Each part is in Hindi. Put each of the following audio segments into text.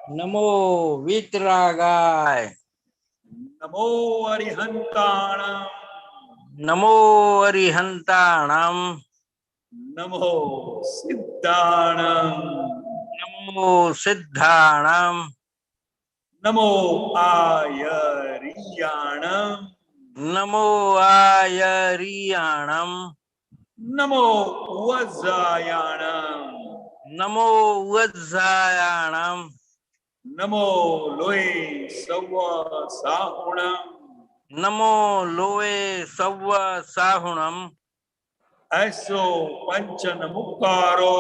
नमो वीतरागाय। नमो अरिहंताणं। नमो अरिहंताणं। नमो सिद्धाणं। नमो सिद्धाणं। नमो आयरियाणं। नमो आयरियाणं। नमो वज्रायाणं। नमो वज्रायाणं। नमो लोये सव्व साहुणं। नमो लोए सव्व साहुणं। ऐसो पंचन मुक्कारो।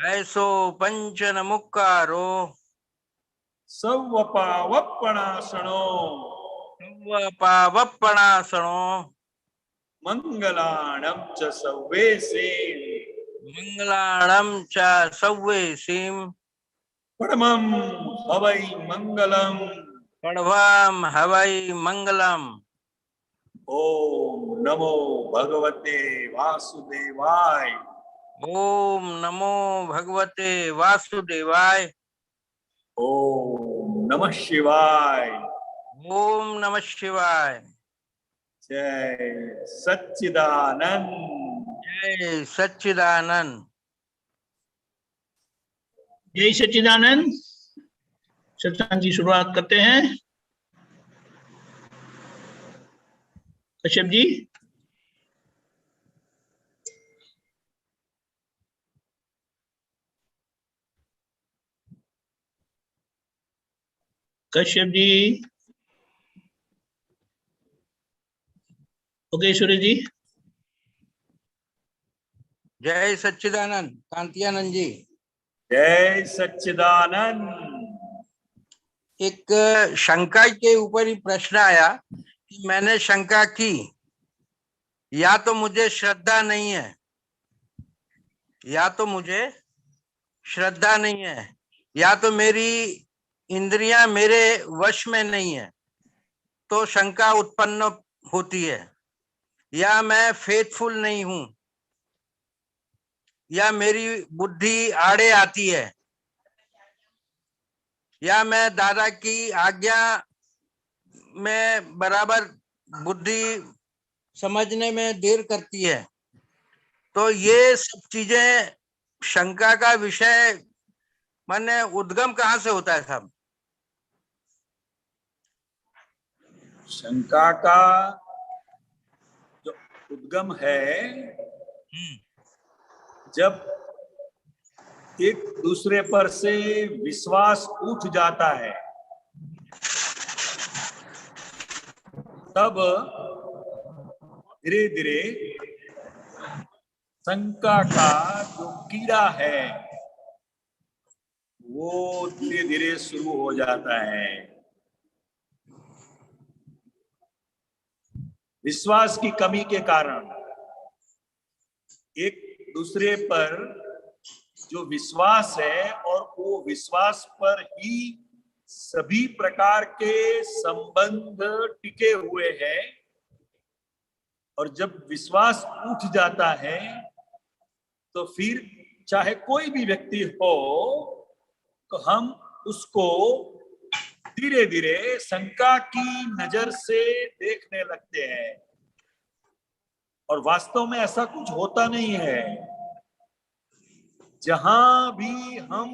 ऐसो पंचन मुक्कारो। सव्व पावप्पणासनो। सव्व पावप्पणासनो। मंगलाणं च सव्वेसे। मंगलाणं च सव्वेसिं। परमं हवै मंगलम्। पढ़वाम हवै मंगलम। ओम नमो भगवते वासुदेवाय। ओम नमो भगवते वासुदेवाय। ओम नमः शिवाय। ओम नमः शिवाय। जय सच्चिदानंद। जय सच्चिदानंद। जय सच्चिदानंद। सत्संग की शुरुआत करते हैं। कश्यप जी। कश्यप जी। ओके सूर्य जी। जय सच्चिदानंद कांतियानंद जी। जय सच्चिदानंद। एक शंका के ऊपर ही प्रश्न आया कि मैंने शंका की, या तो मुझे श्रद्धा नहीं है, या तो मुझे श्रद्धा नहीं है, या तो मेरी इंद्रियां मेरे वश में नहीं है, तो शंका उत्पन्न होती है। या मैं फेथफुल नहीं हूं, या मेरी बुद्धि आड़े आती है, या मैं दादा की आज्ञा में बराबर बुद्धि समझने में देर करती है। तो ये सब चीजें शंका का विषय माने उद्गम कहाँ से होता है साहब? शंका का जो उद्गम है, जब एक दूसरे पर से विश्वास उठ जाता है, तब धीरे धीरे शंका का जो कीड़ा है वो धीरे धीरे शुरू हो जाता है। विश्वास की कमी के कारण एक दूसरे पर जो विश्वास है और वो विश्वास पर ही सभी प्रकार के संबंध टिके हुए हैं, और जब विश्वास उठ जाता है तो फिर चाहे कोई भी व्यक्ति हो तो हम उसको धीरे धीरे शंका की नजर से देखने लगते हैं, और वास्तव में ऐसा कुछ होता नहीं है। जहां भी हम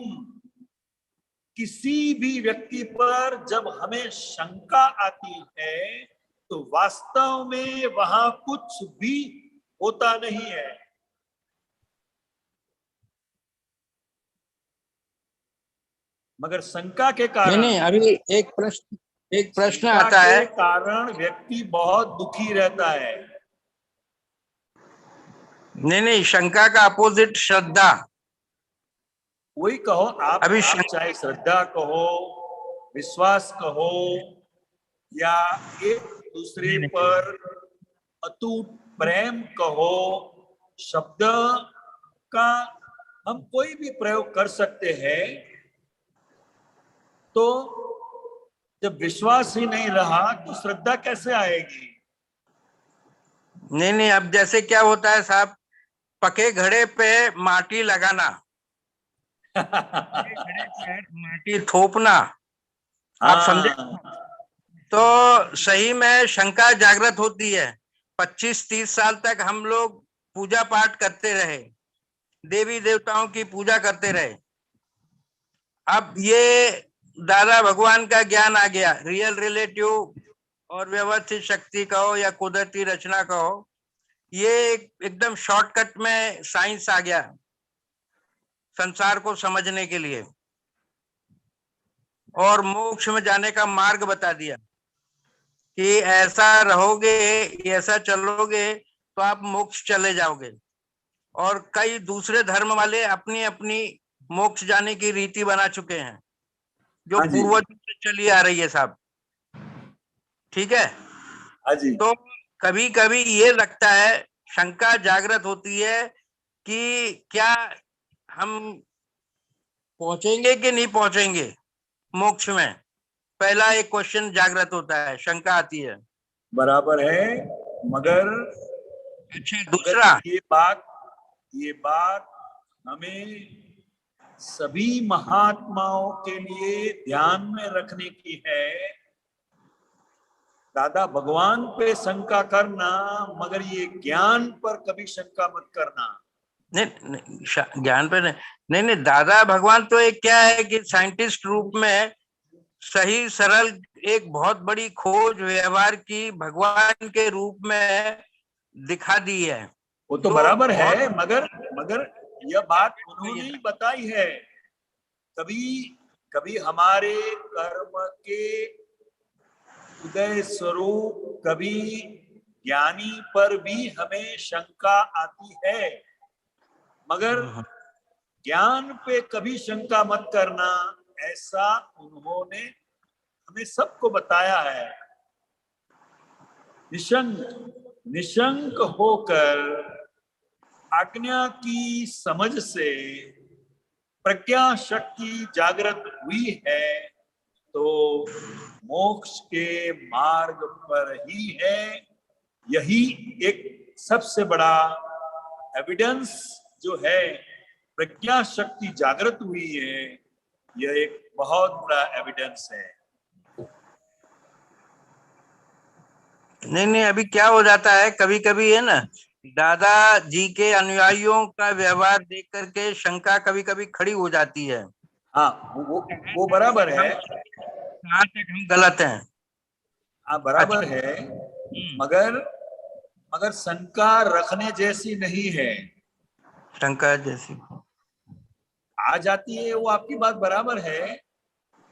किसी भी व्यक्ति पर जब हमें शंका आती है तो वास्तव में वहां कुछ भी होता नहीं है। मगर शंका के कारण नहीं, अभी एक प्रश्न शंका आता है। के कारण व्यक्ति बहुत दुखी रहता है। नहीं, शंका का अपोजिट श्रद्धा। वही कहो आप अभी चाहे श्रद्धा कहो, विश्वास कहो, या एक दूसरे पर अटूट प्रेम कहो, शब्द का हम कोई भी प्रयोग कर सकते हैं। तो जब विश्वास ही नहीं रहा तो श्रद्धा कैसे आएगी? नहीं, अब जैसे क्या होता है साहब, पके घड़े पे माटी लगाना, खड़े पैर माटी थोपना, आप समझे? हाँ, तो सही में शंका जागृत होती है। 25-30 साल तक हम लोग पूजा पाठ करते रहे, देवी देवताओं की पूजा करते रहे। अब ये दादा भगवान का ज्ञान आ गया, रियल रिलेटिव और व्यवस्थित शक्ति कहो या कुदरती रचना कहो, ये एकदम शॉर्टकट में साइंस आ गया संसार को समझने के लिए, और मोक्ष में जाने का मार्ग बता दिया कि ऐसा रहोगे, ऐसा चलोगे तो आप मोक्ष चले जाओगे। और कई दूसरे धर्म वाले अपनी अपनी मोक्ष जाने की रीति बना चुके हैं, जो हाँ जी, पूर्वजों से चली आ रही है साहब। ठीक है, हाँ जी, तो कभी कभी ये लगता है, शंका जागृत होती है कि क्या हम पहुंचेंगे कि नहीं पहुंचेंगे मोक्ष में। पहला एक क्वेश्चन जागृत होता है, शंका आती है। बराबर है। मगर अच्छा, दूसरा, ये बात हमें सभी महात्माओं के लिए ध्यान में रखने की है। दादा भगवान पे शंका करना, मगर ये ज्ञान पर कभी शंका मत करना। नहीं, ज्ञान पे नहीं, नहीं, दादा भगवान तो एक क्या है कि साइंटिस्ट रूप में सही सरल एक बहुत बड़ी खोज व्यवहार की भगवान के रूप में दिखा दी है। वो तो बराबर है, बहुत मगर यह बात उन्होंने ही बताई है। कभी कभी हमारे कर्म के उदय स्वरूप, कभी ज्ञानी पर भी हमें शंका आती है, मगर ज्ञान पे कभी शंका मत करना, ऐसा उन्होंने हमें सबको बताया है। निशंक होकर आज्ञा की समझ से प्रज्ञा शक्ति जागृत हुई है तो मोक्ष के मार्ग पर ही है। यही एक सबसे बड़ा एविडेंस जो है, प्रज्ञा शक्ति जागृत हुई है, यह एक बहुत बड़ा एविडेंस है। नहीं, अभी क्या हो जाता है, कभी कभी है ना, दादाजी के अनुयायियों का व्यवहार देख करके शंका कभी कभी खड़ी हो जाती है। हाँ, वो बराबर है। कहाँ तक हम गलत हैं? हाँ, बराबर अच्छा, है, मगर मगर शंका रखने जैसी नहीं है। शंका जैसी। आ जाती है, वो आपकी बात बराबर है।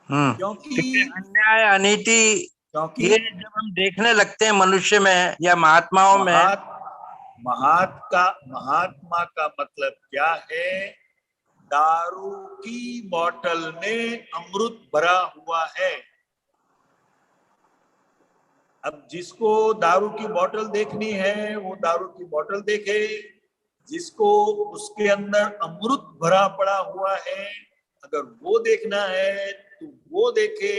क्योंकि क्योंकि अन्याय अनीति क्योंकि ये जब हम देखने लगते हैं मनुष्य में या महात्माओं में, महात्मा का मतलब क्या है? दारू की बोतल में अमृत भरा हुआ है। अब जिसको दारू की बोतल देखनी है वो दारू की बोतल देखे, जिसको उसके अंदर अमृत भरा पड़ा हुआ है अगर वो देखना है तो वो देखे।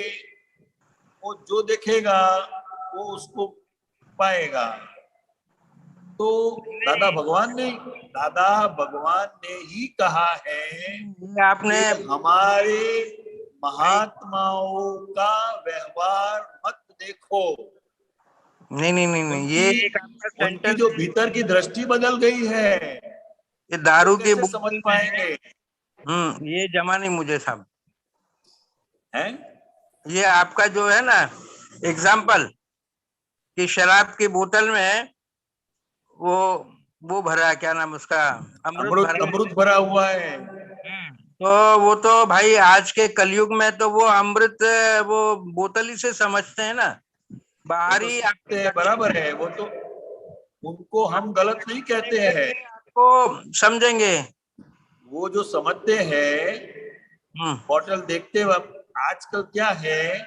वो जो देखेगा वो उसको पाएगा। तो दादा भगवान ने ही कहा है ये आपने कि हमारे महात्माओं का व्यवहार मत देखो। नहीं, ये एक आपका उनकी सेंटेंस जो है, भीतर की दृष्टि बदल गई है, ये वो दारू की कैसे समझ बोतल में, पाएंगे? ये जमा नहीं मुझे साहब। हैं? ये आपका जो है ना एग्जाम्पल कि शराब की बोतल में वो वो भरा, क्या नाम उसका, अमृत भरा अमृत भरा हुआ है। है। तो वो तो भाई आज के कलयुग में तो वो अमृत वो बोतल ही से समझते हैं ना, वो तो बाहरी समझते हैं, बराबर है। वो तो उनको हम गलत नहीं कहते हैं। आपको समझेंगे। वो जो समझते हैं बोतल देखते वक्त, आजकल क्या है,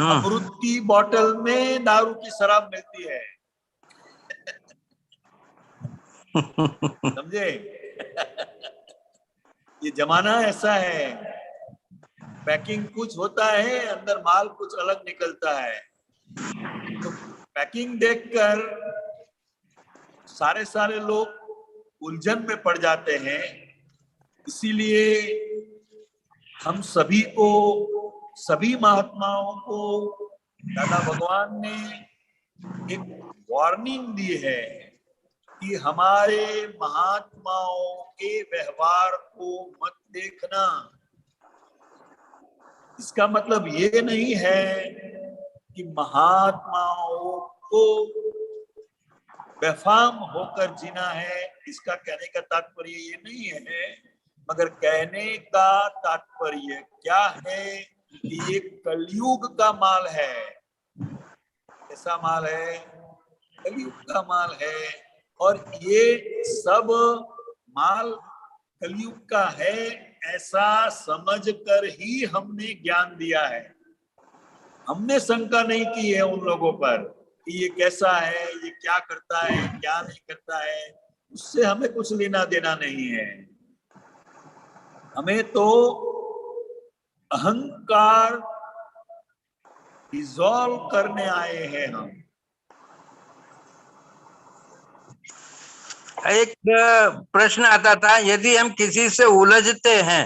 अमृत की बोतल में दारू की शराब मिलती है। समझे? ये जमाना ऐसा है, पैकिंग कुछ होता है, अंदर माल कुछ अलग निकलता है। तो पैकिंग देखकर सारे लोग उलझन में पड़ जाते हैं। इसीलिए हम सभी को, सभी महात्माओं को दादा भगवान ने एक वार्निंग दी है कि हमारे महात्माओं के व्यवहार को मत देखना। इसका मतलब ये नहीं है कि महात्माओं को बेफाम होकर जीना है, इसका कहने का तात्पर्य ये नहीं है। मगर कहने का तात्पर्य क्या है कि ये कलयुग का माल है। कैसा माल है? कलयुग का माल है। और ये सब माल कलयुग का है, ऐसा समझ कर ही हमने ज्ञान दिया है। हमने शंका नहीं की है उन लोगों पर कि ये कैसा है, ये क्या करता है, क्या नहीं करता है। उससे हमें कुछ लेना देना नहीं है। हमें तो अहंकार डिसॉल्व करने आए हैं हम। एक प्रश्न आता था, यदि हम किसी से उलझते हैं,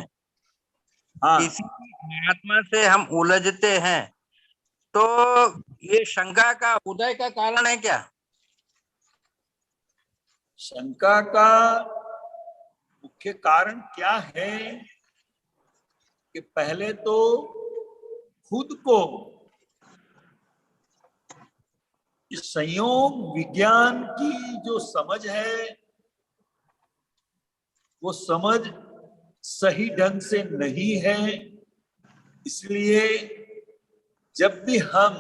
हाँ, किसी महात्मा से हम उलझते हैं, तो ये शंका का उदय का कारण है क्या? शंका का मुख्य कारण क्या है कि पहले तो खुद को इस संयोग विज्ञान की जो समझ है, वो समझ सही ढंग से नहीं है। इसलिए जब भी हम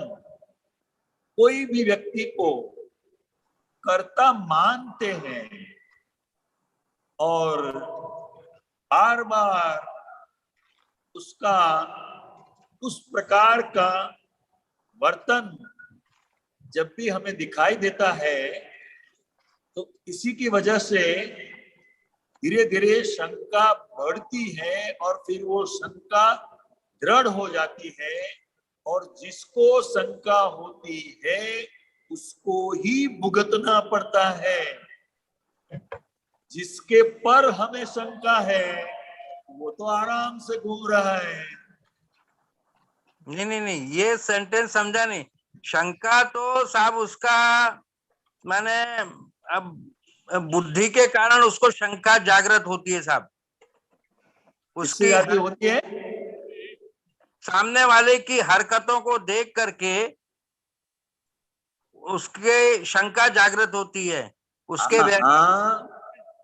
कोई भी व्यक्ति को कर्ता मानते हैं और बार बार उसका उस प्रकार का वर्तन जब भी हमें दिखाई देता है, तो इसी की वजह से धीरे धीरे शंका बढ़ती है और फिर वो शंका दृढ़ हो जाती है। और जिसको शंका होती है उसको ही भुगतना पड़ता है। जिसके पर हमें शंका है वो तो आराम से घूम रहा है। नहीं, ये सेंटेंस समझा नहीं। शंका तो साहब उसका माने, अब बुद्धि के कारण उसको शंका जागृत होती है साहब। इससे उसकी जाती होती है सामने वाले की हरकतों को देख करके उसके शंका जागृत होती है, उसके हाँ, हाँ,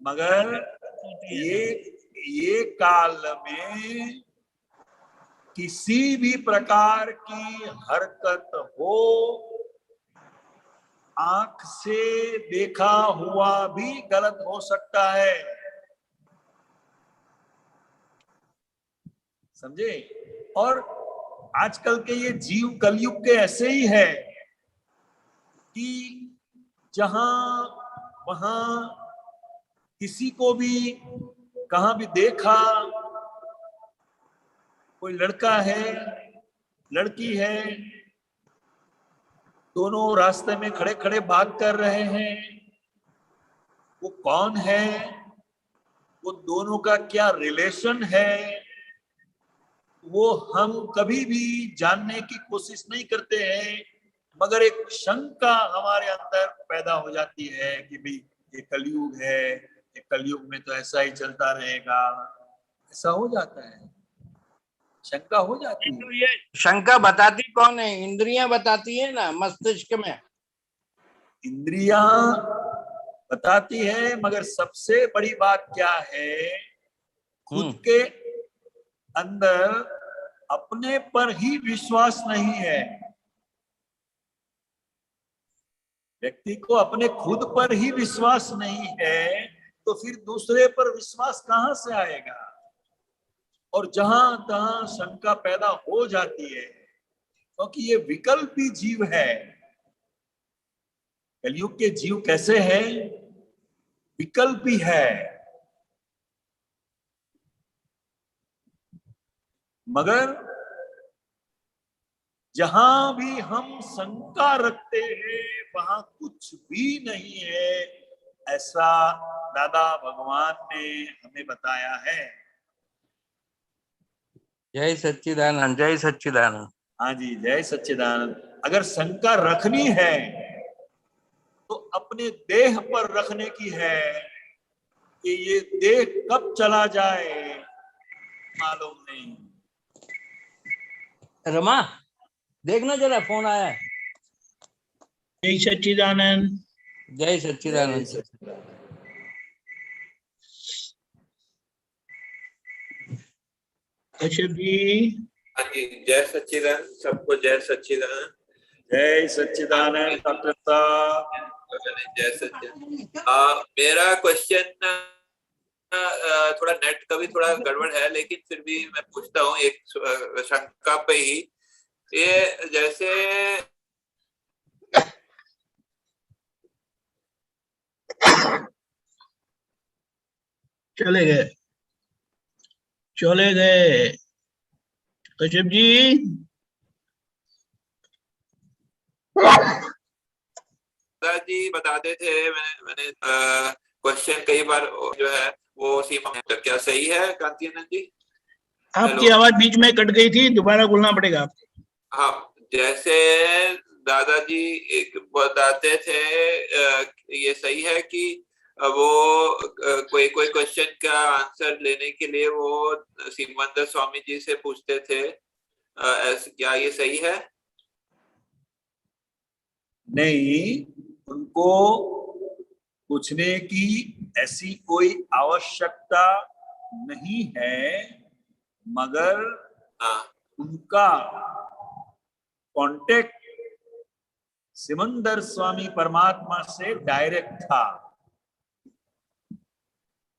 मगर होती है ये साहब। ये काल में किसी भी प्रकार की हरकत हो, आंख से देखा हुआ भी गलत हो सकता है। समझे? और आजकल के ये जीव कलयुग के ऐसे ही है कि जहां वहां किसी को भी कहां भी देखा, कोई लड़का है, लड़की है, दोनों रास्ते में खड़े खड़े बात कर रहे हैं, वो कौन है, वो दोनों का क्या रिलेशन है, वो हम कभी भी जानने की कोशिश नहीं करते हैं। मगर एक शंका हमारे अंदर पैदा हो जाती है कि भाई ये कलयुग है, ये कलयुग में तो ऐसा ही चलता रहेगा। ऐसा हो जाता है, शंका हो जाती तो है। ये शंका बताती कौन है? इंद्रियां बताती है ना, मस्तिष्क में। इंद्रियां बताती है, मगर सबसे बड़ी बात क्या है, खुद के अंदर अपने पर ही विश्वास नहीं है। व्यक्ति को अपने खुद पर ही विश्वास नहीं है तो फिर दूसरे पर विश्वास कहां से आएगा? और जहां तहां शंका पैदा हो जाती है, क्योंकि ये विकल्पी जीव है। कलयुग के जीव कैसे हैं? विकल्पी है। मगर जहां भी हम शंका रखते हैं वहां कुछ भी नहीं है, ऐसा दादा भगवान ने हमें बताया है। जय सच्चिदानंद, जय सच्चिदानंद। हाँ जी, जय सच्चिदानंद। अगर शंका रखनी है तो अपने देह पर रखने की है कि ये देह कब चला जाए मालूम नहीं। रमा, देखना जरा, फोन आया है। जय सच्चिदानंद। जय जय सच्चिदानंद। सच्चिदानंद। कश्यप जी। हाँ जी, जय सच्चिदानंद, सबको जय सच्चिदानंद। जय सच्चिदानंद डॉक्टर साहब। जय सच्चिदानंद। मेरा क्वेश्चन थोड़ा नेट का भी थोड़ा गड़बड़ है, लेकिन फिर भी मैं पूछता हूँ एक शंका पे ही। ये जैसे चले गए, चले गए कश्यप जी। दादाजी बताते थे, मैंने क्वेश्चन कई बार जो है वो सीमा में, क्या सही है कांति आनंद जी? आपकी हेलो। आवाज बीच में कट गई थी, दोबारा बोलना पड़ेगा आपको। हाँ, जैसे दादाजी एक बताते थे, ये सही है कि वो कोई कोई क्वेश्चन का आंसर लेने के लिए वो सीमंदर स्वामी जी से पूछते थे, क्या ये सही है? नहीं, उनको पूछने की ऐसी कोई आवश्यकता नहीं है, मगर हाँ उनका कांटेक्ट सिमंदर स्वामी परमात्मा से डायरेक्ट था।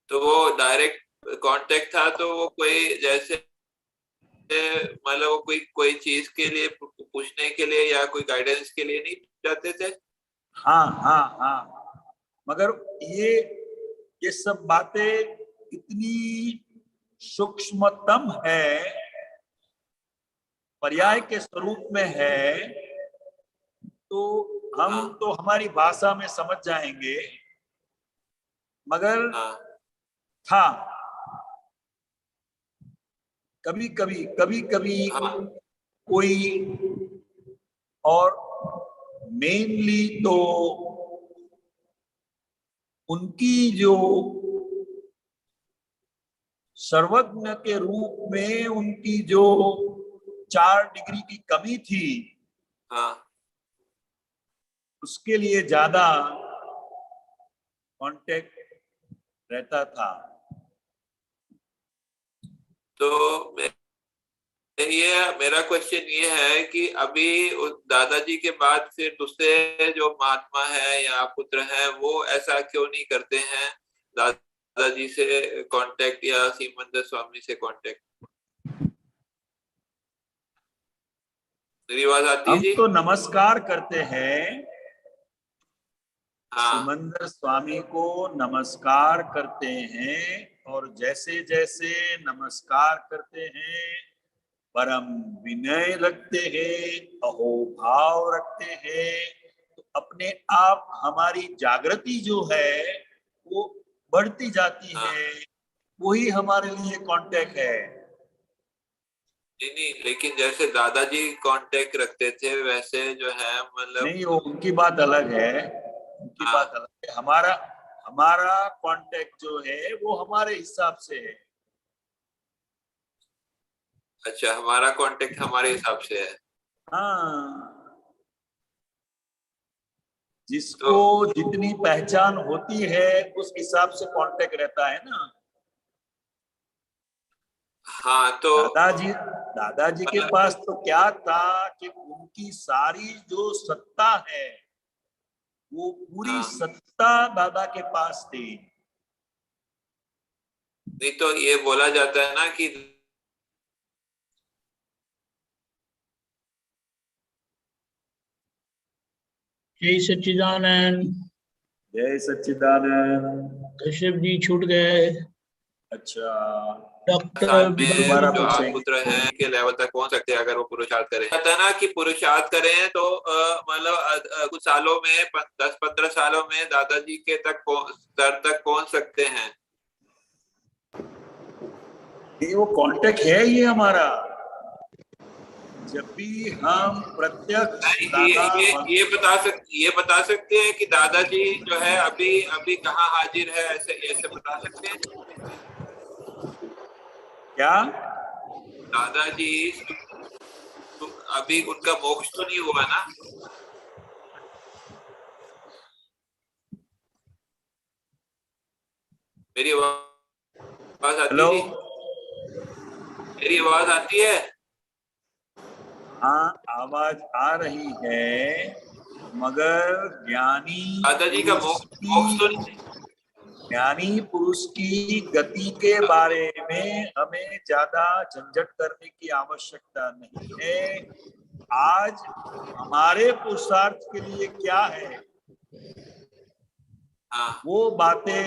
तो वो डायरेक्ट कांटेक्ट था, तो वो कोई जैसे मतलब वो कोई चीज के लिए पूछने के लिए या कोई गाइडेंस के लिए नहीं जाते थे? हाँ हाँ हाँ, मगर ये सब बातें इतनी सूक्ष्मतम है, पर्याय के स्वरूप में है, तो हम तो हमारी भाषा में समझ जाएंगे, मगर था कभी कभी कोई, और मेनली तो उनकी जो सर्वज्ञ के रूप में उनकी जो 4 डिग्री की कमी थी, हाँ, उसके लिए ज्यादा कांटेक्ट रहता था। तो ये मेरा क्वेश्चन ये है कि अभी दादाजी के बाद फिर दूसरे जो महात्मा है या पुत्र है, वो ऐसा क्यों नहीं करते हैं दादाजी से कांटेक्ट या सीमंदर स्वामी से कांटेक्ट? मेरी आवाज आती है हम जी? तो नमस्कार करते हैं, हाँ सिमंदर स्वामी को नमस्कार करते हैं, और जैसे जैसे नमस्कार करते हैं, परम विनय रखते हैं, अहोभाव रखते हैं, तो अपने आप हमारी जागृति जो है वो बढ़ती जाती है। वही हमारे लिए कांटेक्ट है। नहीं, लेकिन जैसे दादाजी कांटेक्ट रखते थे वैसे जो है मतलब नहीं, वो उनकी बात अलग है, उनकी बात अलग है। हमारा हमारा कांटेक्ट जो है वो हमारे हिसाब से है। अच्छा, हमारा कांटेक्ट हमारे हिसाब से है। हाँ, जिसको तो जितनी पहचान होती है उस हिसाब से कांटेक्ट रहता है ना। हाँ, तो दादाजी के पास तो क्या था कि उनकी सारी जो सत्ता है वो पूरी सत्ता दादा के पास थी। नहीं तो ये बोला जाता है ना कि जय सच्चिदानंद। जय सच्चिदानंद। कश्यप जी छूट गए। अच्छा, डॉक्टर दोबारा जो आप पूछेंगे। पुत्र हैं के लेवल तक पहुंच सकते हैं अगर वो पुरुषार्थ करें। कहता है ना कि पुरुषार्थ करें तो मतलब कुछ सालों में 10-15 सालों में दादाजी के स्तर तक पहुंच सकते हैं। ये वो कांटेक्ट है ये हमारा। जब भी हम प्रत्यक्ष ये बता सकते हैं कि दादाजी जो है अभी कहाँ हाजिर है, ऐसे बता सकते हैं क्या? दादाजी अभी उनका मोक्ष तो नहीं हुआ ना? मेरी आवाज आती है? मेरी आवाज आती है? हाँ, आवाज आ रही है, मगर ज्ञानी दादाजी का मोक्ष तो नहीं। ज्ञानी पुरुष की गति के बारे में हमें ज्यादा झंझट करने की आवश्यकता नहीं है। आज हमारे पुरुषार्थ के लिए क्या है, वो बातें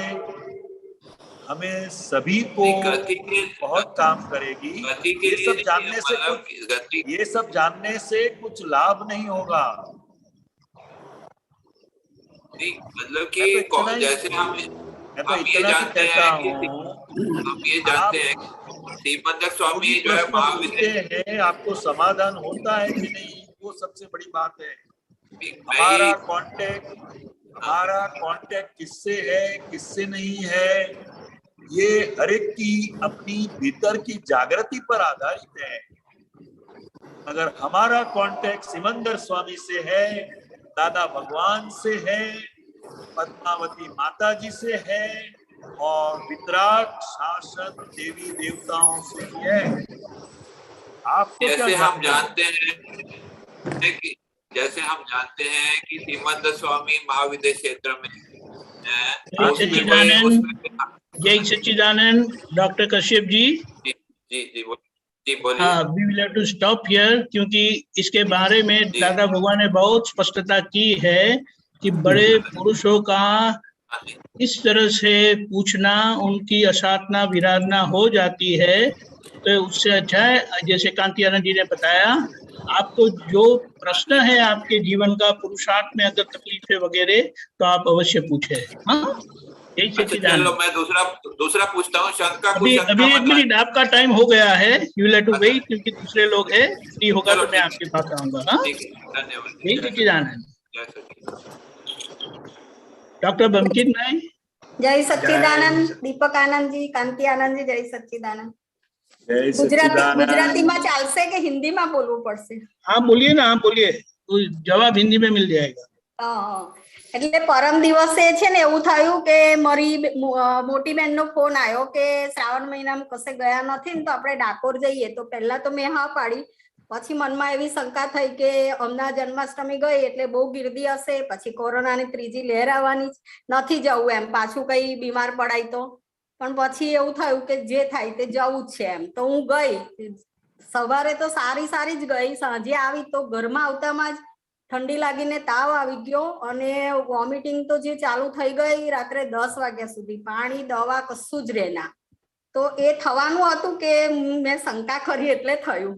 हमें सभी को बहुत काम करेगी। ये सब जानने से कुछ लाभ नहीं होगा। मतलब कि जैसे हम ये जानते हैं श्रीमंत स्वामी जो है महाविद्य आपको समाधान होता है कि नहीं, वो सबसे बड़ी बात है। हमारा कांटेक्ट किससे है, किससे नहीं है, ये हर एक की अपनी भीतर की जागृति पर आधारित है। अगर हमारा कांटेक्ट सिमंदर स्वामी से है, दादा भगवान से है, पद्मावती माता जी से है और वितराग शासन देवी देवताओं से है, आपको जैसे हम जानते हैं कि श्रीमंत स्वामी महाविद्य क्षेत्र में जय सच्चिदानंद। डॉक्टर कश्यप जी जी बोलिए। हाँ, we will have to stop here, क्योंकि इसके बारे में दादा भगवान ने बहुत स्पष्टता की है कि बड़े पुरुषों का इस तरह से पूछना, उनकी असाधना विराधना हो जाती है, तो उससे अच्छा है जैसे कांति आनंद जी ने बताया, आपको जो प्रश्न है आपके जीवन का, पुरुषार्थ में अगर तकलीफ है वगैरह, तो आप अवश्य पूछे। हाँ, चलो मैं दूसरा पूछता हूँ। अभी 1 मिनट आपका टाइम हो गया है, you will have to wait, क्योंकि दूसरे लोग हैं। फ्री होगा तो मैं आपके पास आऊंगा। हाँ, जय सच्चिदानंद। डॉक्टर बंकिम नाई। जय सच्चिदानंद। दीपक आनंद जी, कांति आनंद जी, जय सच्चिदानंद। गुजराती में चालશે કે હિન્દીમાં બોલવું પડશે? हाँ बोलिए ना, आप बोलिए, तो जवाब हिंदी में मिल जाएगा। એટલે પરમ દિવસે છે ને એવું થયું કે મારી મોટી બેન નો ફોન આવ્યો કે શ્રાવણ મહિનામાં કશે ગયા નથી ને, તો આપણે ડાકોર જઈએ। તો પહેલા તો મેં હા પાડી, પછી મનમાં એવી શંકા થઈ કે હમણાં જન્માષ્ટમી ગઈ એટલે બહુ ગીર્દી હશે, પછી કોરોનાની ત્રીજી લહેર આવવાની, નથી જવું એમ, પાછું કઈ બીમાર પડાય તો। પણ પછી એવું થયું કે જે થાય તે જવું જ છે એમ, તો હું ગઈ। સવારે તો સારી જ ગઈ, સાંજે આવી તો ઘરમાં આવતામાં જ ठंडी लागी ताव आई गयो अने वोमिटिंग तो जे चालू थई गई रात्रे 10 वाग्या सुधी, पाणी दवा कशुं ज रेना। तो ए थवानुं हतुं के मैं शंका करी एटले थयुं।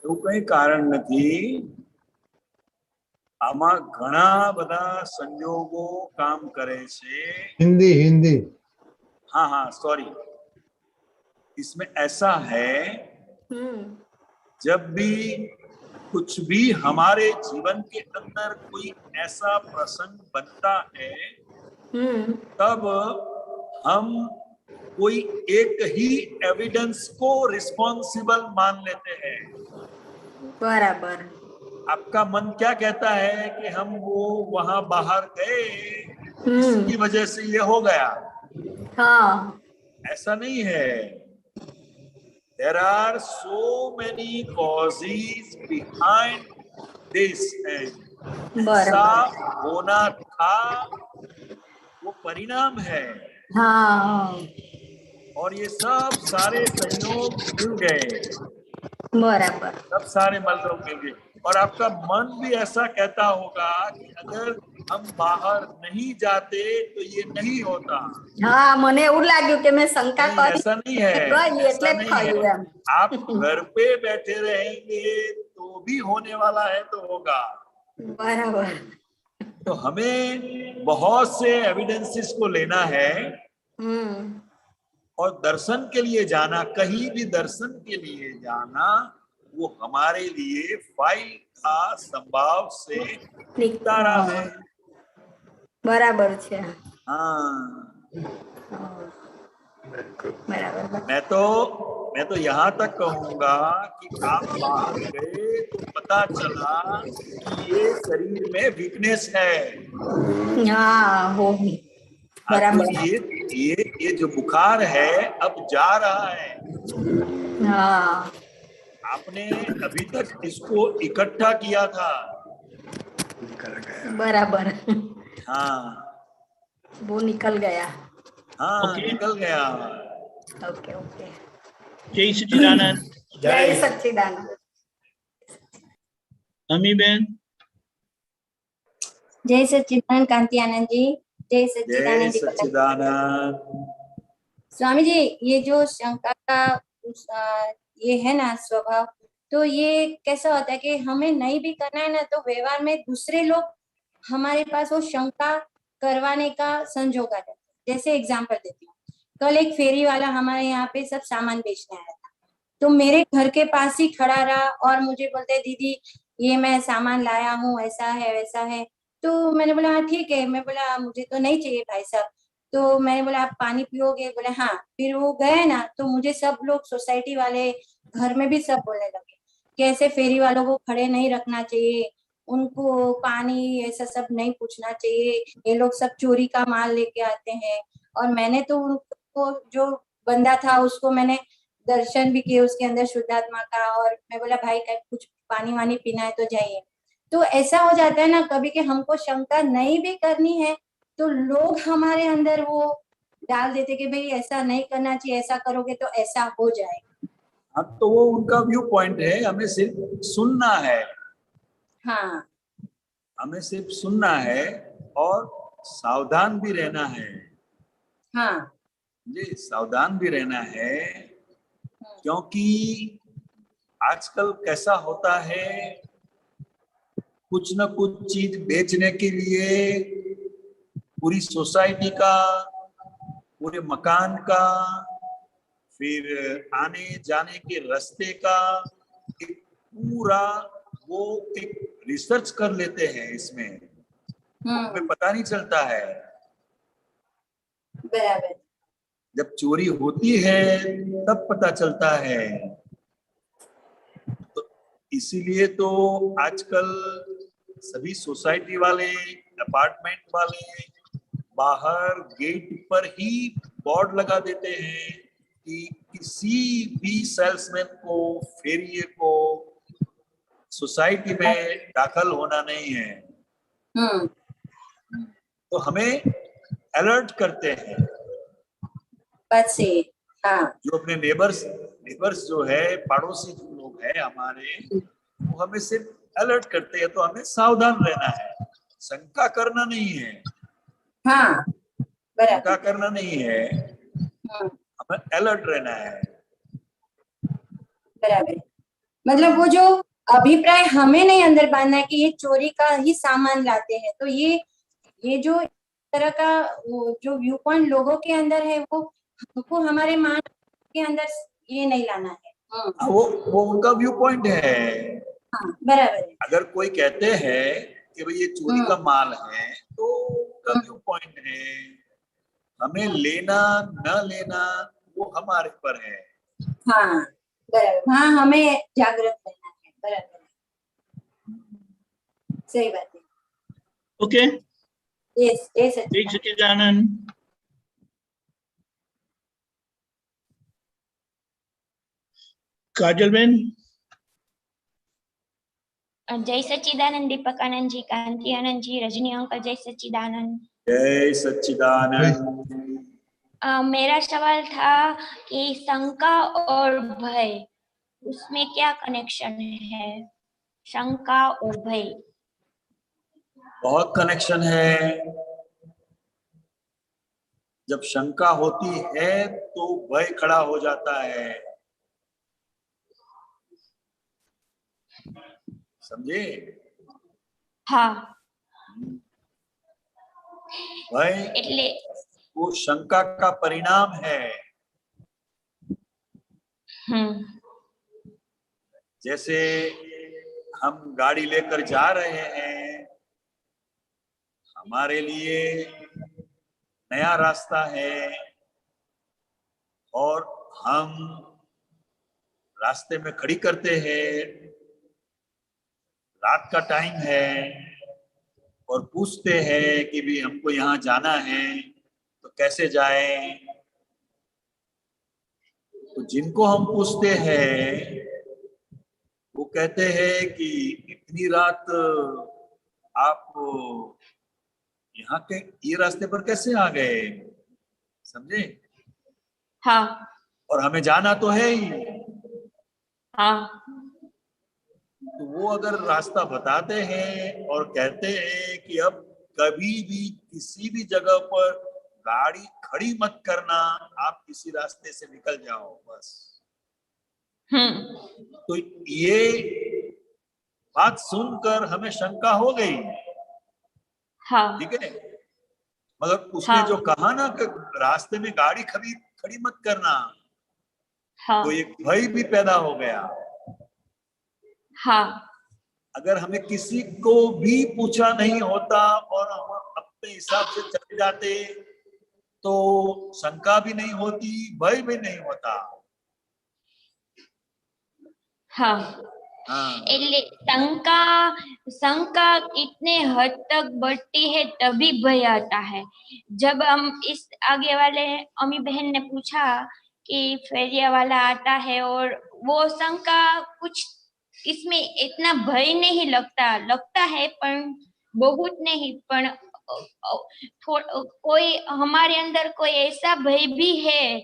एवुं कई कारण नथी, आमां घणा बधा संयोगो काम करे छे। हिंदी हाँ सॉरी, इसमें ऐसा है जब भी कुछ भी हमारे जीवन के अंदर कोई ऐसा प्रसंग बनता है, तब हम कोई एक ही एविडेंस को रिस्पॉन्सिबल मान लेते हैं। बराबर। आपका मन क्या कहता है कि हम वो वहां बाहर गए, इसकी वजह से ये हो गया। हाँ, ऐसा नहीं है। There are so many causes behind this, ऐसा होना था, वो परिणाम है। हाँ, और ये सब सारे संयोग मिल गए, बराबर, सब सारे मतलब मिल गए। और आपका मन भी ऐसा कहता होगा कि अगर हम बाहर नहीं जाते तो ये नहीं होता। हाँ, मने એવું લાગ્યું કે मैं शंका કરી, ऐसा नहीं है, એટલે થયું એમ। आप घर पे बैठे रहेंगे तो भी होने वाला है, तो होगा। बराबर। तो हमें बहुत से एविडेंसेस को लेना है और दर्शन के लिए जाना, कहीं भी दर्शन के लिए जाना, वो हमारे लिए फाइल का संभाव से निपटारा है। बराबर છે। हाँ, बराबर। मैं तो यहाँ तक कहूंगा कि आप बाहर गए तो पता चला कि ये शरीर में वीकनेस है। हाँ हो भी बराबर। ये जो बुखार है अब जा रहा है। हाँ आपने अभी तक इसको इकट्ठा किया था। बराबर। हाँ वो निकल गया। हाँ ओके। निकल गया। Okay okay. जय सच्चिदानंद। जय सच्चिदानंद। अमी बेन। जय सच्चिदानंद कांति आनंद जी। जय जय सच्चिदानंद जी। सच्चिदानंद। स्वामी जी, ये जो शंका का ये है ना स्वभाव, तो ये कैसा होता है कि हमें नहीं भी करना है ना, तो व्यवहार में दूसरे लोग हमारे पास वो शंका करवाने का संजोग आ जाता है। जैसे एग्जांपल देती हूँ, कल एक फेरी वाला हमारे यहाँ पे सब सामान बेचने आया था, तो मेरे घर के पास ही खड़ा रहा और मुझे बोलते दीदी ये मैं सामान लाया हूँ, ऐसा है वैसा है। तो मैंने बोला हाँ ठीक है। मैं बोला मुझे तो नहीं चाहिए भाई साहब। तो मैंने बोला आप पानी पियोगे? बोले हाँ। फिर वो गए ना, तो मुझे सब लोग सोसाइटी वाले घर में भी सब बोलने लगे कि ऐसे फेरी वालों को खड़े नहीं रखना चाहिए, उनको पानी ऐसा सब नहीं पूछना चाहिए, ये लोग सब चोरी का माल लेके आते हैं। और मैंने तो उनको जो बंदा था उसको मैंने दर्शन भी किए उसके अंदर शुद्धात्मा का, और मैं बोला भाई का कुछ पानी वानी पीना है तो जाइए। तो ऐसा हो जाता है ना कभी कि हमको शंका नहीं भी करनी है तो लोग हमारे अंदर वो डाल देते कि भाई ऐसा नहीं करना चाहिए, ऐसा करोगे तो ऐसा हो जाएगा। हाँ तो वो उनका व्यू पॉइंट है, हमें सिर्फ सुनना है। हाँ हमें सिर्फ सुनना है और सावधान भी रहना है। हाँ जी सावधान भी रहना है, क्योंकि आजकल कैसा होता है, कुछ न कुछ चीज बेचने के लिए पूरी सोसाइटी का, पूरे मकान का, फिर आने जाने के रास्ते का एक पूरा वो एक रिसर्च कर लेते हैं इसमें। हमें पता नहीं चलता है। बराबर। जब चोरी होती है तब पता चलता है। तो इसीलिए तो आजकल सभी सोसाइटी वाले, अपार्टमेंट वाले बाहर गेट पर ही बोर्ड लगा देते हैं कि किसी भी सेल्समैन को, फेरिये को सोसाइटी में दाखिल होना नहीं है। तो हमें अलर्ट करते हैं। बात से हाँ। जो अपने नेबर्स जो है, पड़ोसी जो लोग हैं हमारे, वो हमें सिर्फ अलर्ट करते हैं। तो हमें सावधान रहना है, शंका करना नहीं है। हाँ शंका करना नहीं है, हमें अलर्ट रहना है। बराबर। मतलब वो जो अभिप्राय हमें नहीं अंदर बांधना है कि ये चोरी का ही सामान लाते हैं, तो ये जो तरह का वो जो व्यू पॉइंट लोगों के अंदर है वो हमको हमारे मान के अंदर ये नहीं लाना है। वो उनका व्यू पॉइंट है। हाँ बराबर है। अगर कोई कहते हैं कि भाई ये चोरी का माल है तो उनका व्यू पॉइंट है। हमें लेना न लेना वो हमारे पर है। हाँ बराबर। हाँ हमें जागृत रहना है। बराबर, सही बात है। ओके। यस यस जय सच्चिदानंद। काजल बेन। जय सच्चिदानंद दीपक आनंद जी, कांति आनंद जी, रजनी अंकल, जय सच्चिदानंद। जय सच्चिदानंद। मेरा सवाल था कि शंका और भय उसमें क्या कनेक्शन है? शंका और भय बहुत कनेक्शन है। जब शंका होती है तो भय खड़ा हो जाता है। समझे? हाँ। भय એટલે वो शंका का परिणाम है। जैसे हम गाड़ी लेकर जा रहे हैं, हमारे लिए नया रास्ता है और हम रास्ते में खड़ी करते हैं, रात का टाइम है और पूछते हैं कि भी हमको यहाँ जाना है तो कैसे जाएं। तो जिनको हम पूछते हैं वो कहते हैं कि इतनी रात आप यहाँ के ये रास्ते पर कैसे आ गए, समझे? हाँ और हमें जाना तो है ही। हाँ तो वो अगर रास्ता बताते हैं और कहते हैं कि अब कभी भी किसी भी जगह पर गाड़ी खड़ी मत करना, आप किसी रास्ते से निकल जाओ बस। तो ये बात सुनकर हमें शंका हो गई, हाँ ठीक है? मगर उसने हाँ। जो कहा ना कि रास्ते में गाड़ी खड़ी मत करना, हाँ तो एक भय भी पैदा हो गया। हाँ अगर हमें किसी को भी पूछा नहीं होता और हम अपने हिसाब से चले जाते तो शंका भी नहीं होती, भय भी नहीं होता। हाँ हाँ એટલે शंका कितने हद तक बढ़ती है तभी भय आता है। जब हम इस आगे वाले अम्मी बहन ने पूछा कि फेरिया वाला आता है और वो शंका कुछ इसमें इतना भय नहीं लगता है पर बहुत नहीं, पर कोई हमारे अंदर कोई ऐसा भय भी है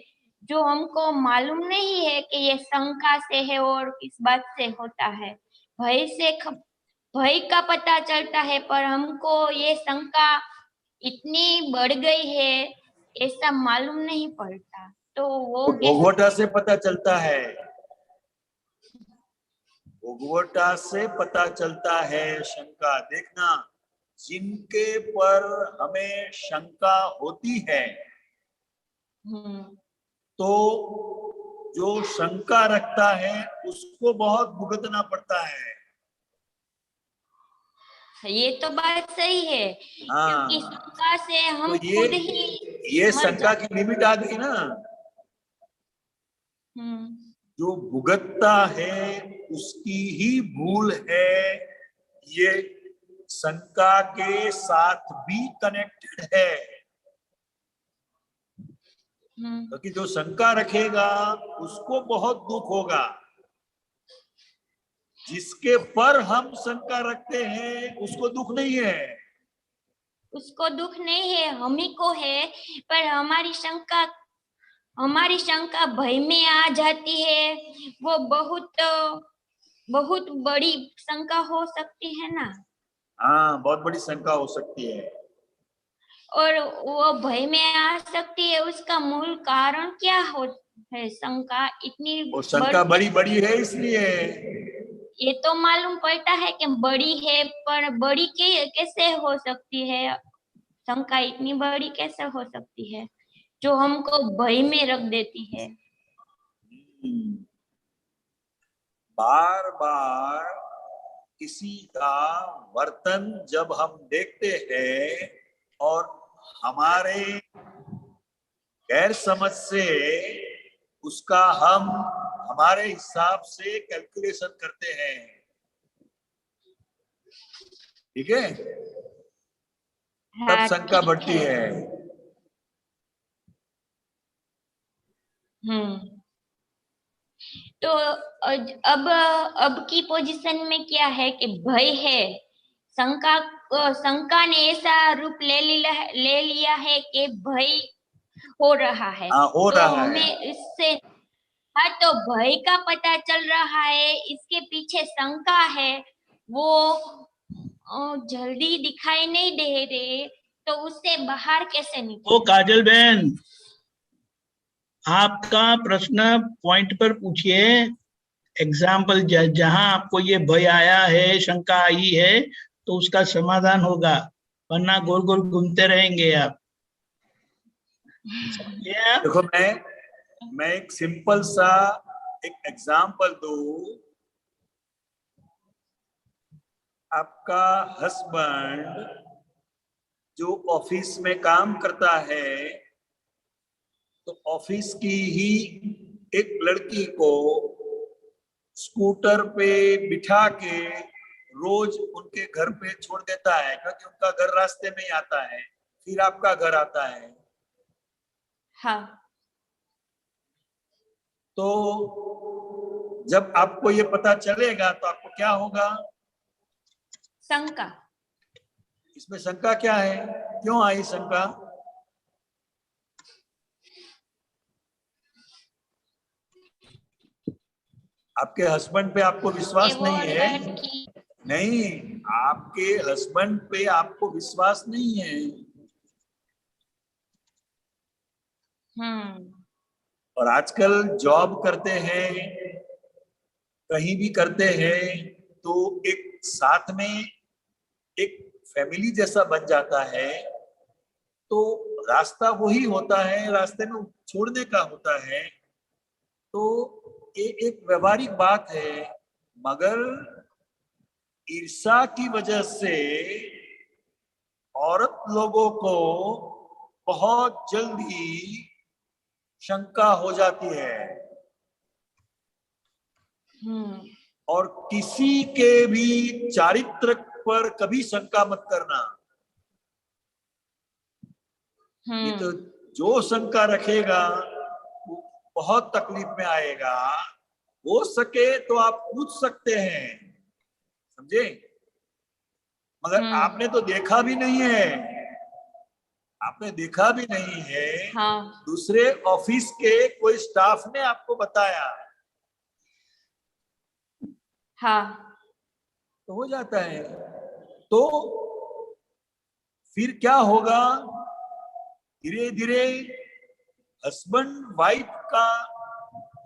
जो हमको मालूम नहीं है कि ये शंका से है और किस बात से होता है। भय का पता चलता है पर हमको ये शंका इतनी बढ़ गई है ऐसा मालूम नहीं पड़ता। तो वो भोगवटा से पता चलता है, भोगवटा से पता चलता है शंका। देखना, जिनके पर हमें शंका होती है तो जो शंका रखता है उसको बहुत भुगतना पड़ता है। ये तो बात सही है। हाँ, क्योंकि शंका से हम तो खुद ही ये शंका की लिमिट आ गई ना। जो भुगतता है उसकी ही भूल है, ये शंका के साथ भी कनेक्टेड है। क्योंकि जो शंका रखेगा उसको बहुत दुख होगा, जिसके पर हम शंका रखते हैं उसको दुख नहीं है। उसको दुख नहीं है, हम ही को है, पर हमारी शंका भय में आ जाती है। वो बहुत बड़ी शंका हो सकती है ना। हाँ, बहुत बड़ी शंका हो सकती है। और वो भय में आ सकती है, उसका मूल कारण क्या है? शंका इतनी वो शंका बड़ी है इसलिए ये तो मालूम पड़ता है कि बड़ी है, पर बड़ी कैसे हो सकती है? शंका इतनी बड़ी कैसे हो सकती है जो हमको भय में रख देती है? बार बार किसी का वर्तन जब हम देखते हैं और हमारे गैर समझ से उसका हम हमारे हिसाब से कैलकुलेशन करते हैं, ठीक है? तब शंका बढ़ती है। तो अब की पोजीशन में क्या है कि भय है, शंका ने ऐसा रूप ले लिया है कि भय हो रहा है। हो तो रहा हमें है। इससे तो भय का पता चल रहा है, इसके पीछे शंका है, वो जल्दी दिखाई नहीं दे रहे, तो उससे बाहर कैसे निकले? ओ काजल बहन, आपका प्रश्न पॉइंट पर पूछिए। एग्जाम्पल जहां आपको ये भय आया है, शंका आई है, तो उसका समाधान होगा, वरना गोल गोल घूमते रहेंगे आप। देखो, मैं एक सिंपल सा एक एग्जाम्पल दो, आपका हस्बैंड जो ऑफिस में काम करता है, तो ऑफिस की ही एक लड़की को स्कूटर पे बिठा के रोज उनके घर पे छोड़ देता है, क्योंकि उनका घर रास्ते में ही आता है, फिर आपका घर आता है। हाँ। तो जब आपको ये पता चलेगा तो आपको क्या होगा? शंका। इसमें शंका क्या है? क्यों आई शंका? आपके हस्बैंड पे आपको विश्वास नहीं है? नहीं, आपके हस्बैंड पे आपको विश्वास नहीं है। और आजकल जॉब करते हैं, कहीं भी करते हैं, तो एक साथ में एक फैमिली जैसा बन जाता है। तो रास्ता वही होता है, रास्ते में छोड़ने का होता है। तो ये एक व्यवहारिक बात है, मगर ईर्ष्या की वजह से औरत लोगों को बहुत जल्दी शंका हो जाती है। और किसी के भी चारित्र पर कभी शंका मत करना। ये तो जो शंका रखेगा वो बहुत तकलीफ में आएगा। हो सके तो आप पूछ सकते हैं, समझे? मगर आपने तो देखा भी नहीं है, आपने देखा भी नहीं है। हाँ। दूसरे ऑफिस के कोई स्टाफ ने आपको बताया, हाँ। तो हो जाता है। तो फिर क्या होगा? धीरे धीरे हस्बैंड वाइफ का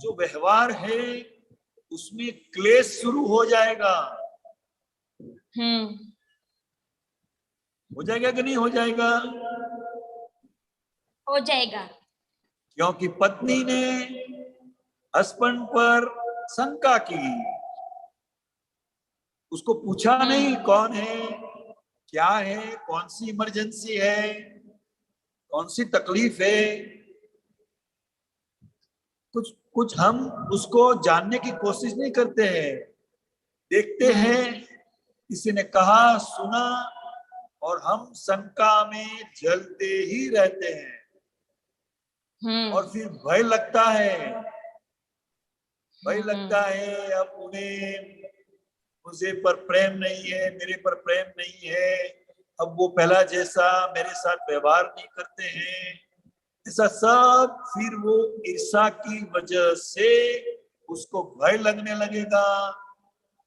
जो व्यवहार है उसमें क्लेश शुरू हो जाएगा। हो जाएगा कि नहीं हो जाएगा? हो जाएगा। क्योंकि पत्नी ने हस्बैंड पर शंका की, उसको पूछा नहीं कौन है, क्या है, कौन सी इमरजेंसी है, कौन सी तकलीफ है। कुछ हम उसको जानने की कोशिश नहीं करते हैं। देखते हैं किसी ने कहा, सुना, और हम शंका में जलते ही रहते हैं। और फिर भय लगता है, अब उन्हें मुझे पर प्रेम नहीं है, मेरे पर प्रेम नहीं है, अब वो पहला जैसा मेरे साथ व्यवहार नहीं करते हैं। ऐसा सब फिर वो ईर्ष्या की वजह से उसको भय लगने लगेगा,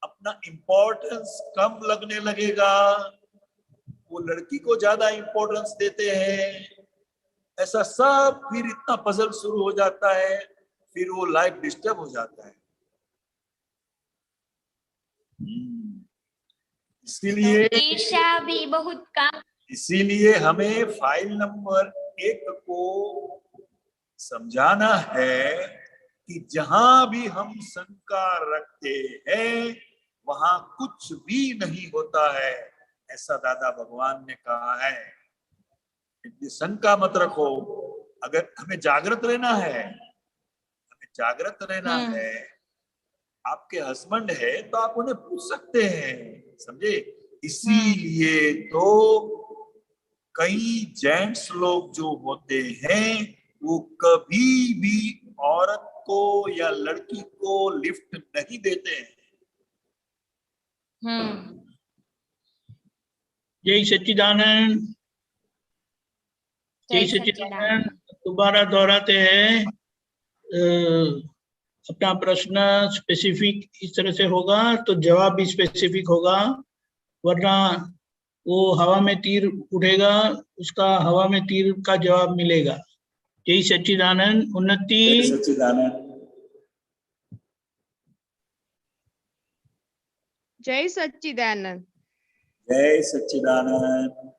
अपना इम्पोर्टेंस कम लगने लगेगा, वो लड़की को ज्यादा इम्पोर्टेंस देते हैं। ऐसा सब फिर इतना पजल शुरू हो जाता है, फिर वो लाइफ डिस्टर्ब हो जाता है। इसीलिए ईर्ष्या भी बहुत काम। इसीलिए हमें फाइल नंबर 1 को समझाना है कि जहां भी हम शंका रखते हैं वहां कुछ भी नहीं होता है, ऐसा दादा भगवान ने कहा है। इतनी शंका मत रखो। अगर हमें जागृत रहना है, आपके हस्बैंड है तो आप उन्हें पूछ सकते हैं, समझे? इसीलिए तो कई जेंट्स लोग जो होते हैं वो कभी भी औरत को या लड़की को लिफ्ट नहीं देते हैं। जय सच्चिदानंद। जय सच्चिदानंद। दोबारा दोहराते हैं, अपना प्रश्न स्पेसिफिक इस तरह से होगा तो जवाब भी स्पेसिफिक होगा, वरना वो हवा में तीर उड़ेगा, उसका हवा में तीर का जवाब मिलेगा। जय सच्चिदानंद। उन्नति। जय सच्चिदानंद। जय सच्चिदानंद।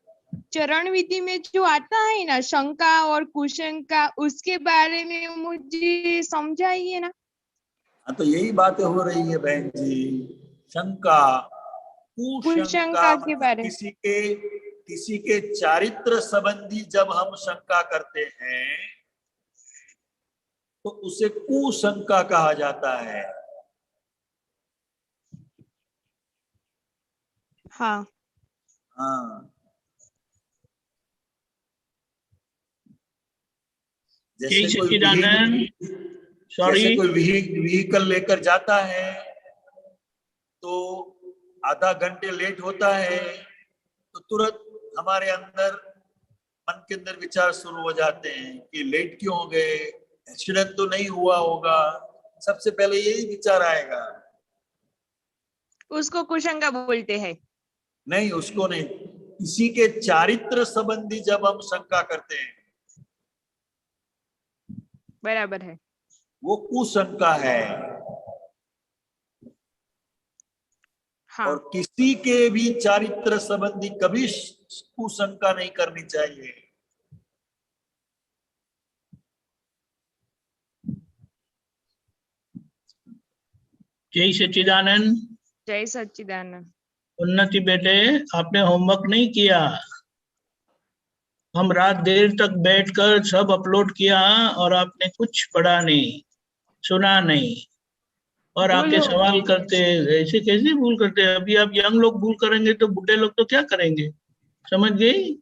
चरण विधि में जो आता है ना शंका और कुशंका, उसके बारे में मुझे समझाइए ना। हाँ, तो यही बातें हो रही है बहन जी। शंका, कुशंका के बारे में। किसी के चारित्र संबंधी जब हम शंका करते हैं तो उसे कुशंका कहा जाता है। हाँ हाँ, जय जैसे सच्चिदानंद। सॉरी, कोई व्हीकल लेकर जाता है तो आधा घंटे लेट होता है तो तुरंत हमारे अंदर, मन के अंदर विचार शुरू हो जाते हैं कि लेट क्यों हो गए, एक्सीडेंट तो नहीं हुआ होगा। सबसे पहले यही विचार आएगा। उसको कुशंका बोलते हैं। नहीं, उसको नहीं, किसी के चारित्र संबंधी जब हम शंका करते हैं बराबर है। वो कुशंका है। हाँ और किसी के भी चारित्र संबंधी कभी कुशंका नहीं करनी चाहिए। जय सच्चिदानंद। जय सच्चिदानंद। उन्नति बेटे, आपने होमवर्क नहीं किया। हम रात देर तक बैठकर सब अपलोड किया और आपने कुछ पढ़ा नहीं, सुना नहीं, और आके भूल हो सवाल करते। ऐसे कैसे भूल करते? अभी आप यंग लोग भूल करेंगे तो बुढ़े लोग तो क्या करेंगे? समझ गई?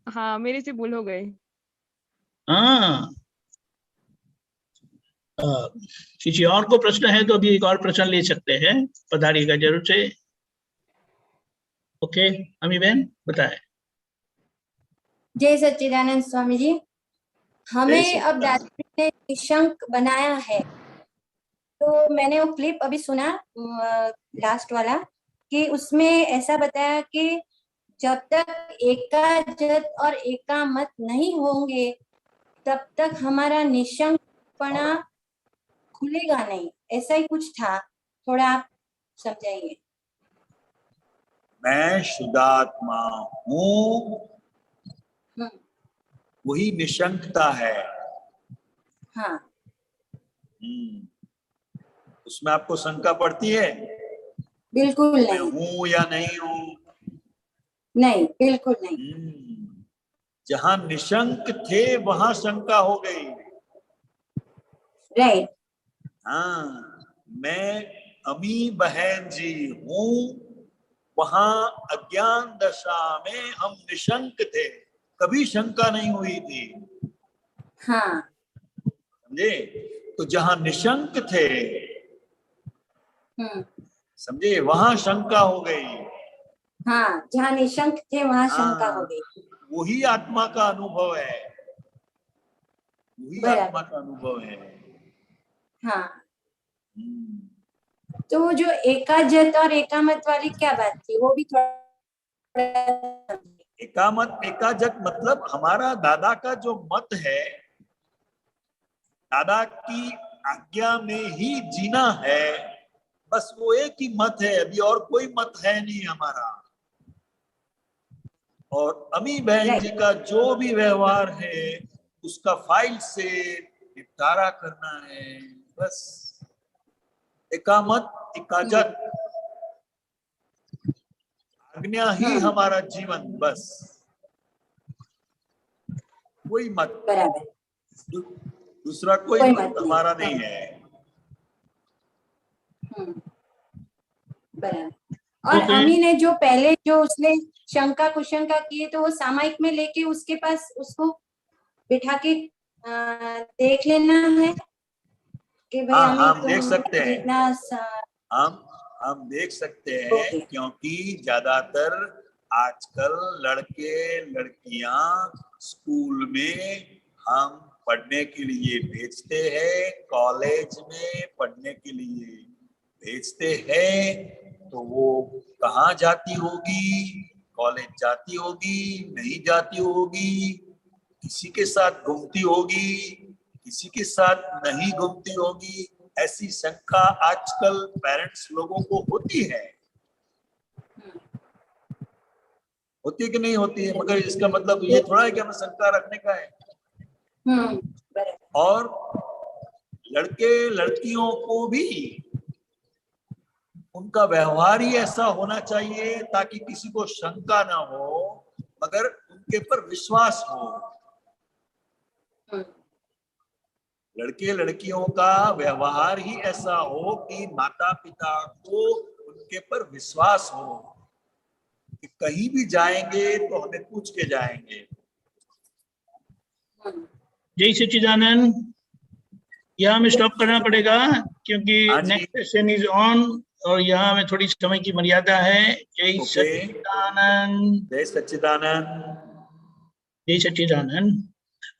हाँ, मेरे से भूल हो गई। हाँ। किसी और को प्रश्न है तो अभी एक और प्रश्न ले सकते हैं, पधारिएगा जरूर से। ओके, अमी बहन बताए। जय सच्चिदानंद स्वामी जी। हमें अब दादाजी ने निशंक बनाया है, तो मैंने वो क्लिप अभी सुना लास्ट वाला, कि उसमें ऐसा बताया कि जब तक एकाजत और एकामत नहीं होंगे तब तक हमारा निशंकपना खुलेगा नहीं, ऐसा ही कुछ था। थोड़ा आप समझाइए। मैं शुद्धात्मा हूँ, वही निशंकता है। हाँ। उसमें आपको शंका पड़ती है? बिल्कुल मैं नहीं। हूँ या नहीं हूँ? नहीं, बिल्कुल नहीं। जहां निशंक थे वहां शंका हो गई। राइट। हाँ, मैं अमी बहन जी हूँ, वहां अज्ञान दशा में हम निशंक थे, कभी शंका नहीं हुई थी। हाँ। समझे? तो जहां निशंक थे, समझे, वहां शंका हो गई। हाँ, जहाँ निशंक थे वहां शंका हो हाँ, गई। वही आत्मा का अनुभव है, वही आत्मा का अनुभव है। हाँ। तो जो एकाजत और एकामत वाली क्या बात थी, वो भी थोड़ा। एकामत एकाजत मतलब हमारा दादा का जो मत है, दादा की आज्ञा में ही जीना है, बस वो एक ही मत है, अभी और कोई मत है नहीं हमारा। और अमी बहन जी का जो भी व्यवहार है उसका फाइल से निपटारा करना है, बस। एकामत एकाजत आज्ञा ही हमारा जीवन, बस। कोई मत, दूसरा कोई मत हमारा नहीं है। और अमी ने जो पहले जो उसने शंका कुशंका किए, तो वो सामायिक में लेके उसके पास उसको बिठा के देख लेना है कि भाई हाँ, अमी हम देख सकते हैं, जितना हम देख सकते हैं, क्योंकि ज्यादातर आजकल लड़के लड़कियां स्कूल में हम पढ़ने के लिए भेजते हैं, कॉलेज में पढ़ने के लिए भेजते हैं, तो वो कहाँ जाती होगी? कॉलेज जाती होगी, नहीं जाती होगी, किसी के साथ घूमती होगी, किसी के साथ नहीं घूमती होगी, ऐसी शंका आजकल पेरेंट्स लोगों को होती है। होती है कि नहीं होती है? मगर इसका मतलब ये थोड़ा है कि हमें शंका रखने का है। और लड़के लड़कियों को भी उनका व्यवहार ही ऐसा होना चाहिए ताकि किसी को शंका ना हो, मगर उनके पर विश्वास हो। लड़के लड़कियों का व्यवहार ही ऐसा हो कि माता पिता को उनके पर विश्वास हो कि कहीं भी जाएंगे तो हमें पूछ के जाएंगे। जय सच्चिदानंद। यहाँ हमें स्टॉप करना पड़ेगा क्योंकि हाँ जी। नेक्स्ट सेशन इज ऑन और यहाँ हमें थोड़ी समय की मर्यादा है। जय ओके। सच्चिदानंद। जय सच्चिदानंद। जय सच्चिदानंद।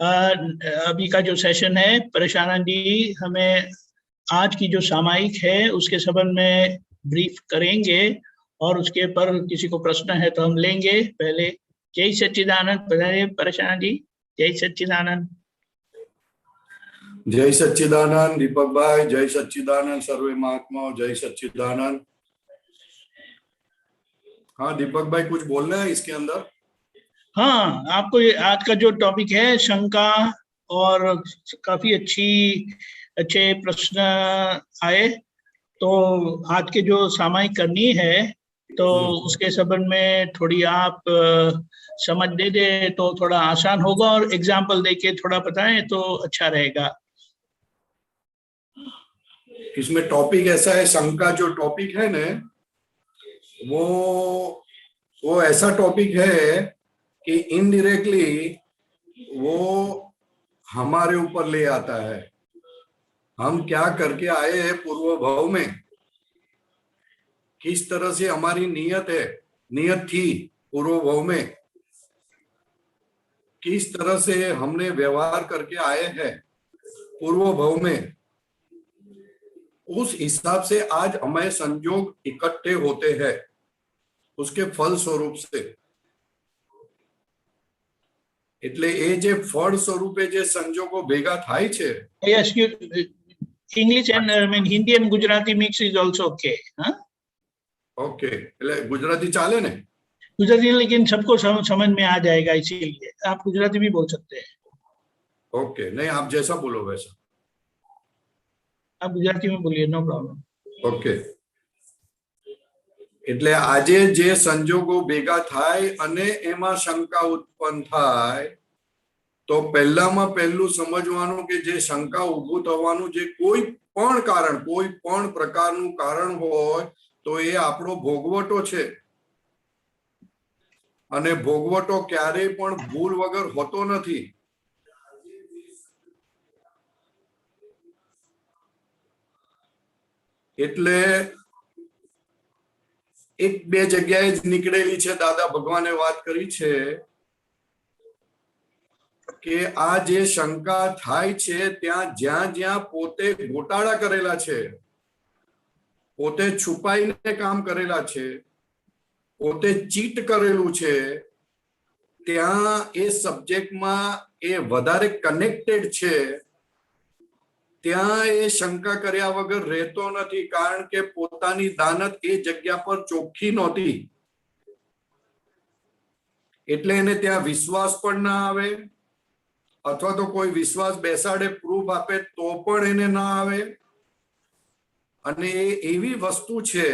अभी का जो सेशन है, परेशानंद जी हमें आज की जो सामायिक है उसके संबंध में ब्रीफ करेंगे और उसके पर किसी को प्रश्न है तो हम लेंगे पहले। जय सच्चिदानंद। परेशानंद जी। जय सच्चिदानंद। जय सच्चिदानंद दीपक भाई। जय सच्चिदानंद सर्वे महात्मा। जय सच्चिदानंद। हाँ दीपक भाई कुछ बोलना है इसके अंदर? हाँ, आपको आज का जो टॉपिक है शंका, और काफी अच्छे प्रश्न आए, तो आज के जो सामायिक करनी है तो उसके संबंध में थोड़ी आप समझ दे दे तो थोड़ा आसान होगा, और एग्जाम्पल देके थोड़ा बताएं तो अच्छा रहेगा। इसमें टॉपिक ऐसा है, शंका जो टॉपिक है ना वो ऐसा टॉपिक है कि इनडायरेक्टली वो हमारे ऊपर ले आता है। हम क्या करके आए हैं पूर्व भाव में, किस तरह से हमारी नियत थी पूर्व भाव में, किस तरह से हमने व्यवहार करके आए हैं पूर्व भाव में, उस हिसाब से आज हमें संयोग इकट्ठे होते हैं उसके फल स्वरूप से। એટલે એ જે ફળ સ્વરૂપે જે સંજોગો ભેગા થાય છે. Yes, English and Hindi and Gujarati mix is also okay. हाँ? Okay, એટલે गुजराती चाले ने? गुजराती लेकिन सबको समझ में आ जाएगा, इसीलिए आप गुजराती भी बोल सकते हैं। ओके, नहीं आप जैसा बोलो वैसा। आप गुजराती में बोलिए, नो प्रॉब्लम। ओके, એટલે આજે જે સંજોગો ભેગા થાય અને એમાં શંકા ઉત્પન્ન થાય, તો પહેલામાં પહેલું સમજવાનું કે જે શંકા ઊભું થવાનું જે કોઈ પણ પ્રકારનું કારણ હોય તો એ આપણો ભોગવટો છે, અને ભોગવટો ક્યારેય પણ ભૂલ વગર હોતો નથી। એટલે એક બે જગ્યાએ જ નીકળેલી છે, દાદા ભગવાને વાત કરી છે કે આ જે શંકા થાય છે ત્યાં જ્યાં પોતે ગોટાળા કરેલા છે, પોતે છુપાઈને કામ કરેલા છે, પોતે ચીટ કરેલું છે, ત્યાં એ સબ્જેક્ટમાં એ વધારે કનેક્ટેડ છે, ત્યાં એ શંકા કર્યા વગર રહેતો નથી, કારણ કે પોતાની દાનત એ જગ્યા પર ચોખ્ખી નહોતી, એટલે એને ત્યાં વિશ્વાસ પણ ના આવે, અથવા તો કોઈ વિશ્વાસ બેસાડે પ્રૂફ આપે તો પણ એને ના આવે। અને એ એવી વસ્તુ છે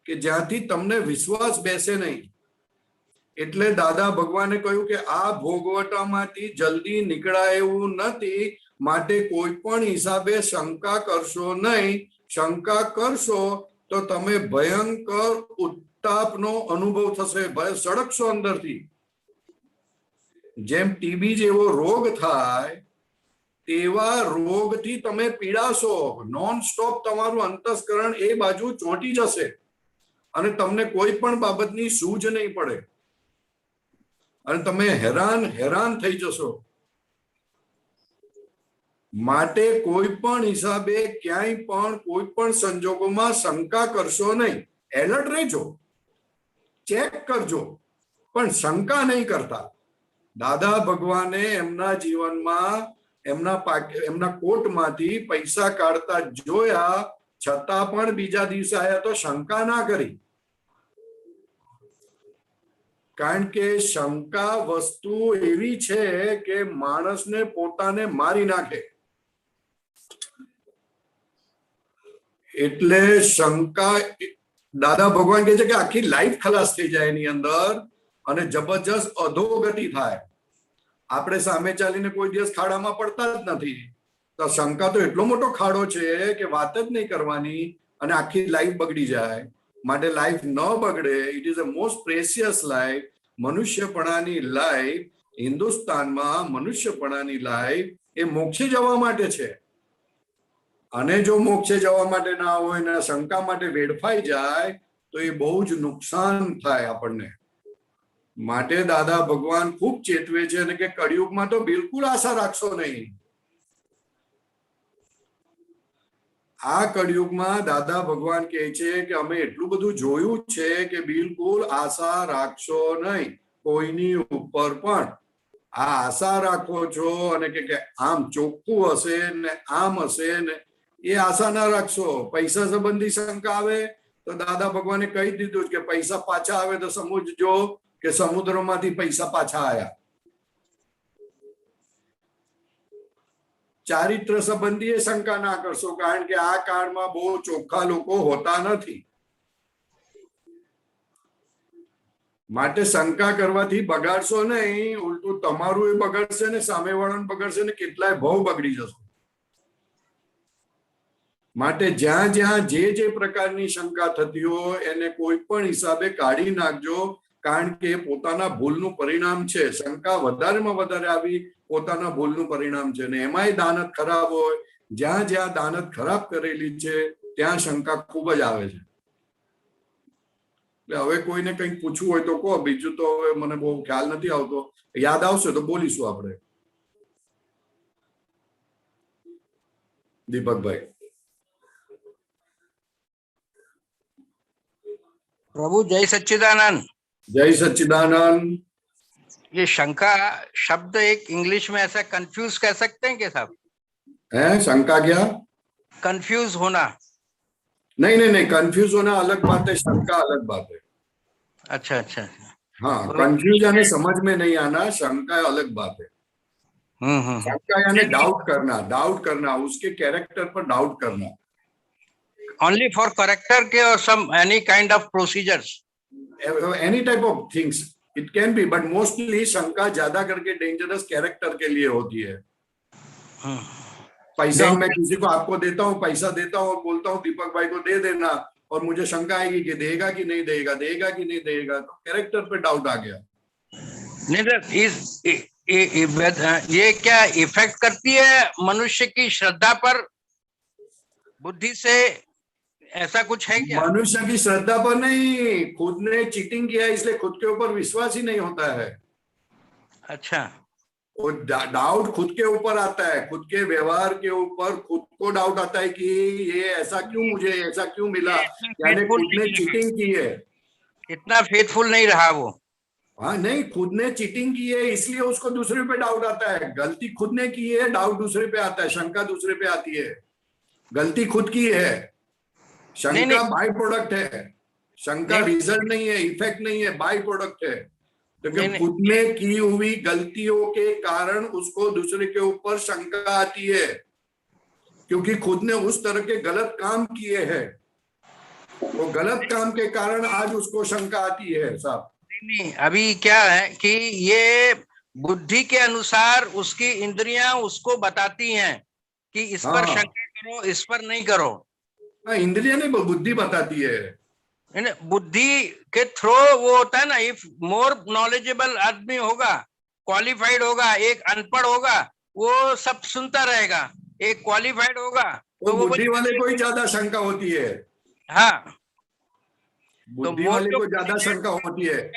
કે જ્યાંથી તમને વિશ્વાસ બેસે નહીં, એટલે દાદા ભગવાને કહ્યું કે આ ભોગવટામાંથી જલ્દી નીકળાય એવું નથી, માટે કોઈ પણ હિસાબે શંકા કરશો નહીં। શંકા કરશો તો તમે ભયંકર ઉત્તાપનો અનુભવ થશે, ભય સળગશો અંદરથી। જેમ ટીબી જેવો રોગ થાય તેવા રોગથી તમે પીડાશો, નોન સ્ટોપ તમારું અંતસ્કરણ એ બાજુ ચોંટી જશે અને તમને કોઈ પણ બાબતની સૂઝ નહીં પડે અને તમે હેરાન થઈ જશો। માટે કોઈ પણ હિસાબે ક્યાંય પણ કોઈ પણ સંજોગોમાં શંકા કરશો નહીં। એલર્ટ રહેજો, ચેક કરજો, પણ શંકા નહીં કરતા। દાદા ભગવાને એમના જીવનમાં એમના કોટમાંથી પૈસા કાઢતા જોયા, છતાં પણ બીજા દિવસે આયા તો શંકા ના કરી, કારણ કે શંકા વસ્તુ એવી છે કે માણસને પોતાને મારી નાખે। એટલે શંકા દાદા ભગવાન કહે છે કે આખી લાઈફ ખલાસ થઈ જાય એની અંદર અને જબરજસ્ત અધોગતિ થાય. આપણે સામે ચાલીને કોઈ દિવસ ખાડામાં પડતા જ નથી. તો શંકા તો એટલો મોટો ખાડો છે કે વાત જ નહીં કરવાની અને આખી લાઈફ બગડી જાય. માટે લાઈફ ન બગડે, it is a most precious life. મનુષ્યપણાની લાઈફ, હિન્દુસ્તાનમાં મનુષ્યપણાની લાઈફ એ મોક્ષે જવા માટે છે. અને જો મોક્ષે જવા માટે ના હોય ને શંકા માટે વેડફાઈ જાય તો એ બહુ જ નુકસાન થાય આપણને. માટે દાદા ભગવાન ખૂબ ચેતવે છે અને કે કળિયુગમાં તો બિલકુલ આશા રાખશો નહીં. આ કળિયુગમાં દાદા ભગવાન કહે છે કે અમે એટલું બધું જોયું છે કે બિલકુલ આશા રાખશો નહીં કોઈની ઉપર પણ. આ આશા રાખો છો અને કે આમ ચોખ્ખું હશે ને આમ હશે ને એ આશા ના રાખશો. પૈસા સંબંધી શંકા આવે તો દાદા ભગવાને કહી દીધું કે પૈસા પાછા આવે તો સમજજો કે સમુદ્રમાંથી પૈસા પાછા આવ્યા. ચારિત્ર સંબંધી શંકા ના કરશો કારણ કે આ કાળમાં બહુ ચોખ્ખા લોકો હોતા નથી. માટે શંકા કરવાથી બગાડશો નહીં, ઉલટું તમારું એ બગડશે ને સામેવાળાને બગડશે ને કેટલાય ભાવ બગડી જશે. માટે જ્યાં જ્યાં જે પ્રકારની શંકા થતી હોય એને કોઈ પણ હિસાબે કાઢી નાખજો કારણ કે પોતાના ભૂલનું પરિણામ છે. શંકા વધારેમાં વધારે આવી પોતાના ભૂલનું પરિણામ છે ને એમાંય દાનત ખરાબ હોય. જ્યાં જ્યાં દાનત ખરાબ કરેલી છે ત્યાં શંકા ખૂબ જ આવે છે. એટલે હવે કોઈને કંઈક પૂછવું હોય તો કહો, બીજું તો હવે મને બહુ ખ્યાલ નથી આવતો. યાદ આવશે તો બોલીશું આપણે. દીપકભાઈ. प्रभु जय सच्चिदानंद. जय सच्चिदानंद. ये शंका शब्द एक इंग्लिश में ऐसा कंफ्यूज कह सकते हैं क्या साहब? है शंका क्या? कंफ्यूज होना. नहीं नहीं नहीं, कंफ्यूज होना अलग बात है, शंका अलग बात है. अच्छा अच्छा. हाँ, कंफ्यूज यानी समझ में नहीं आना, शंका अलग बात है. शंका यानी डाउट करना, उसके कैरेक्टर पर डाउट करना. Only for character के or some any kind of procedures. Any type of things it can be, but mostly शंका ज्यादा करके डेंजरस कैरेक्टर के लिए होती है. पैसा मैं किसी को आपको देता हूँ, पैसा देता हूँ और बोलता हूँ दीपक भाई को दे देना और मुझे शंका आएगी कि देगा कि नहीं देगा, देगा कि नहीं देगा, तो कैरेक्टर पे डाउट आ गया. नहीं, ये क्या इफेक्ट करती है मनुष्य की श्रद्धा पर, बुद्धि से? ऐसा कुछ है क्या? मनुष्य की श्रद्धा पर नहीं, खुद ने चीटिंग किया इसलिए खुद के ऊपर विश्वास ही नहीं होता है. अच्छा. वो डाउट खुद के ऊपर आता है, खुद के व्यवहार के ऊपर खुद को डाउट आता है कि ये ऐसा क्यों, मुझे ऐसा क्यों मिला, यानी खुद ने चीटिंग की है. इतना फेथफुल नहीं रहा वो. हाँ नहीं, खुद ने चीटिंग की है इसलिए उसको दूसरे पे डाउट आता है. गलती खुद ने की है, डाउट दूसरे पे आता है, शंका दूसरे पे आती है. गलती खुद की है, शंका बाय प्रोडक्ट है. शंका रिजल्ट नहीं है, इफेक्ट नहीं है, बाय प्रोडक्ट है. तो खुद ने की हुई गलतियों के कारण उसको दूसरे के ऊपर शंका आती है क्योंकि खुद ने उस तरह के गलत काम किए हैं. वो गलत काम के कारण आज उसको शंका आती है. साहब नहीं, अभी क्या है कि ये बुद्धि के अनुसार उसकी इंद्रियां उसको बताती हैं कि इस पर शंका करो, इस पर नहीं करो. इंद्रिया नहीं, बुद्धि बताती है. बुद्धि के थ्रू वो होता है ना. इफ मोर नॉलेजेबल आदमी होगा, क्वालिफाइड होगा, एक अनपढ़ होगा, वो सब सुनता रहेगा. एक क्वालिफाइड होगा तो बुद्धि वाले को ही ज्यादा शंका होती है. हाँ, बुद्धि वाले को ज्यादा शंका होती है.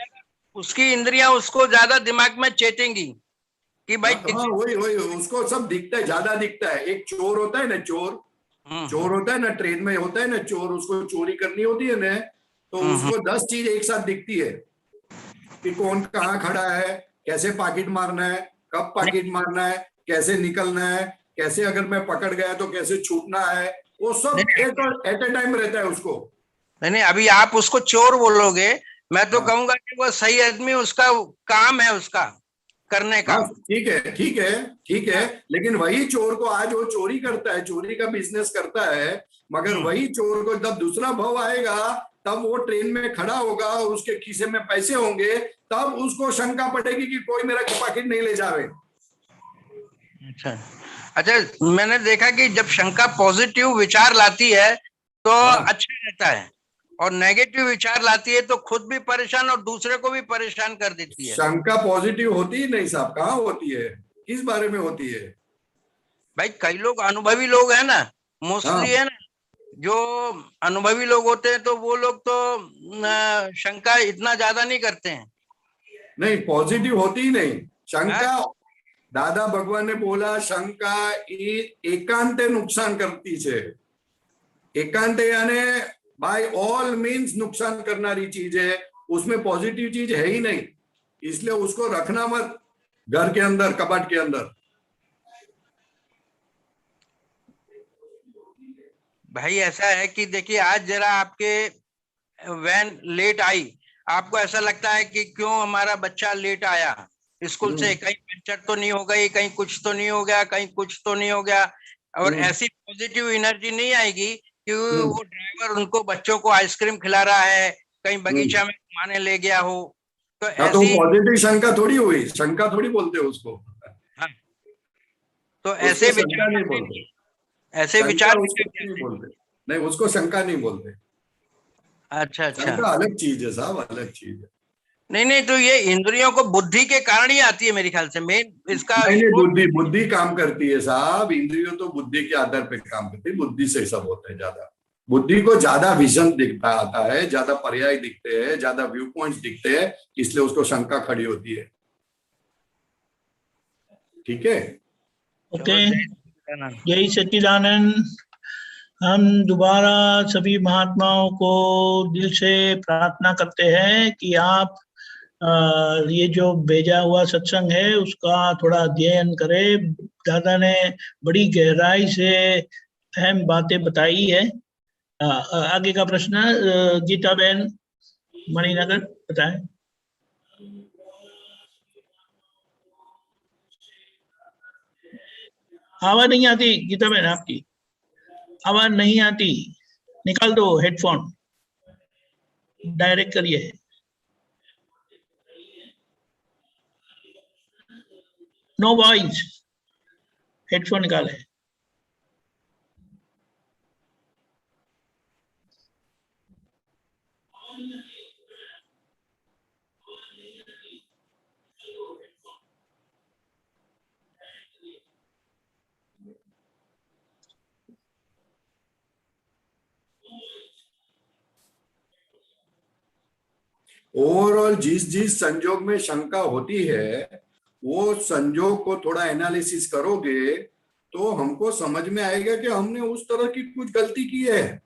उसकी इंद्रियां उसको ज्यादा दिमाग में चेतेंगी कि भाई. हाँ, वही उसको सब दिखता है, ज्यादा दिखता है. एक चोर होता है ना, चोर होता है ना, ट्रेन में होता है ना चोर, उसको चोरी करनी होती है ना, तो उसको 10 चीज एक साथ दिखती है कि कौन कहाँ खड़ा है, कैसे पॉकेट मारना है, कब पॉकेट मारना है, कैसे निकलना है, कैसे अगर मैं पकड़ गया तो कैसे छूटना है. वो सब एट ए टाइम रहता है उसको. नहीं, अभी आप उसको चोर बोलोगे, मैं तो कहूंगा कि वो सही आदमी, उसका काम है उसका करने का. ठीक है, लेकिन वही चोर को आज वो चोरी करता है, चोरी का बिजनेस करता है, मगर वही चोर को जब दूसरा भाव आएगा तब वो ट्रेन में खड़ा होगा और उसके खीसे में पैसे होंगे, तब उसको शंका पड़ेगी कि कोई मेरा पाकिट नहीं ले जावे। अच्छा अच्छा, मैंने देखा कि जब शंका पॉजिटिव विचार लाती है तो अच्छा रहता है, और नेगेटिव विचार लाती है तो खुद भी परेशान और दूसरे को भी परेशान कर देती है। शंका पॉजिटिव होती ही नहीं साहब, कहाँ होती है, किस बारे में होती है? भाई कई लोग अनुभवी लोग हैं ना, मोस्टली है ना, जो अनुभवी लोग होते हैं तो वो लोग तो शंका इतना ज्यादा नहीं करते हैं। नहीं, पॉजिटिव होती ही नहीं शंका। दादा भगवान ने बोला शंका एकांते नुकसान करती है। एकांते यानी बाय ऑल मीन्स नुकसान करनारी चीज है, उसमें पॉजिटिव चीज है ही नहीं, इसलिए उसको रखना मत घर के अंदर, कबाड़ के अंदर। भाई ऐसा है कि देखिए आज जरा आपके वैन लेट आई, आपको ऐसा लगता है कि क्यों हमारा बच्चा लेट आया स्कूल से, कहीं पंचर तो नहीं हो गई, कहीं कुछ तो नहीं हो गया, कहीं कुछ तो नहीं हो गया, और ऐसी पॉजिटिव एनर्जी नहीं आएगी कि वो ड्राइवर उनको बच्चों को आइसक्रीम खिला रहा है, कहीं बगीचा में घुमाने ले गया हो। तो तो ऐसी पॉजिटिव शंका थोड़ी हुई, शंका थोड़ी बोलते उसको। हाँ, तो ऐसे शंका विचार नहीं बोलते, ऐसे शंका विचार उसको नहीं बोलते, नहीं उसको शंका नहीं बोलते। अच्छा अच्छा, शंका अलग चीज है साहब, अलग चीज है। नहीं नहीं, तो ये इंद्रियों को बुद्धि के कारण ही आती है मेरे ख्याल से, मेन इसका नहीं, बुद्धि काम करती है साहब, इंद्रियों तो बुद्धि के आधार पे काम करती है, बुद्धि से सब होता है। ज्यादा बुद्धि को ज्यादा विजन दिखता आता है, ज्यादा पर्याय दिखते हैं, ज्यादा व्यू पॉइंट्स दिखते हैं, इसलिए उसको शंका खड़ी होती है। ठीक है, ओके, यही सच्चिदानंद। हम दोबारा सभी महात्माओं को दिल से प्रार्थना करते हैं कि आप ये जो भेजा हुआ सत्संग है उसका थोड़ा अध्ययन करें। दादा ने बड़ी गहराई से अहम बातें बताई है। आगे का प्रश्न गीता बहन मणिनगर बताएं। आवाज नहीं आती गीता बहन, आपकी आवाज नहीं आती, निकाल दो हेडफोन, डायरेक्ट करिए। नो वॉइस, हेडफोन निकाले। ओवरऑल जिस संजोग में शंका होती है वो संजोग को थोड़ा एनालिसिस करोगे तो हमको समझ में आएगा कि हमने उस तरह की कुछ गलती की है।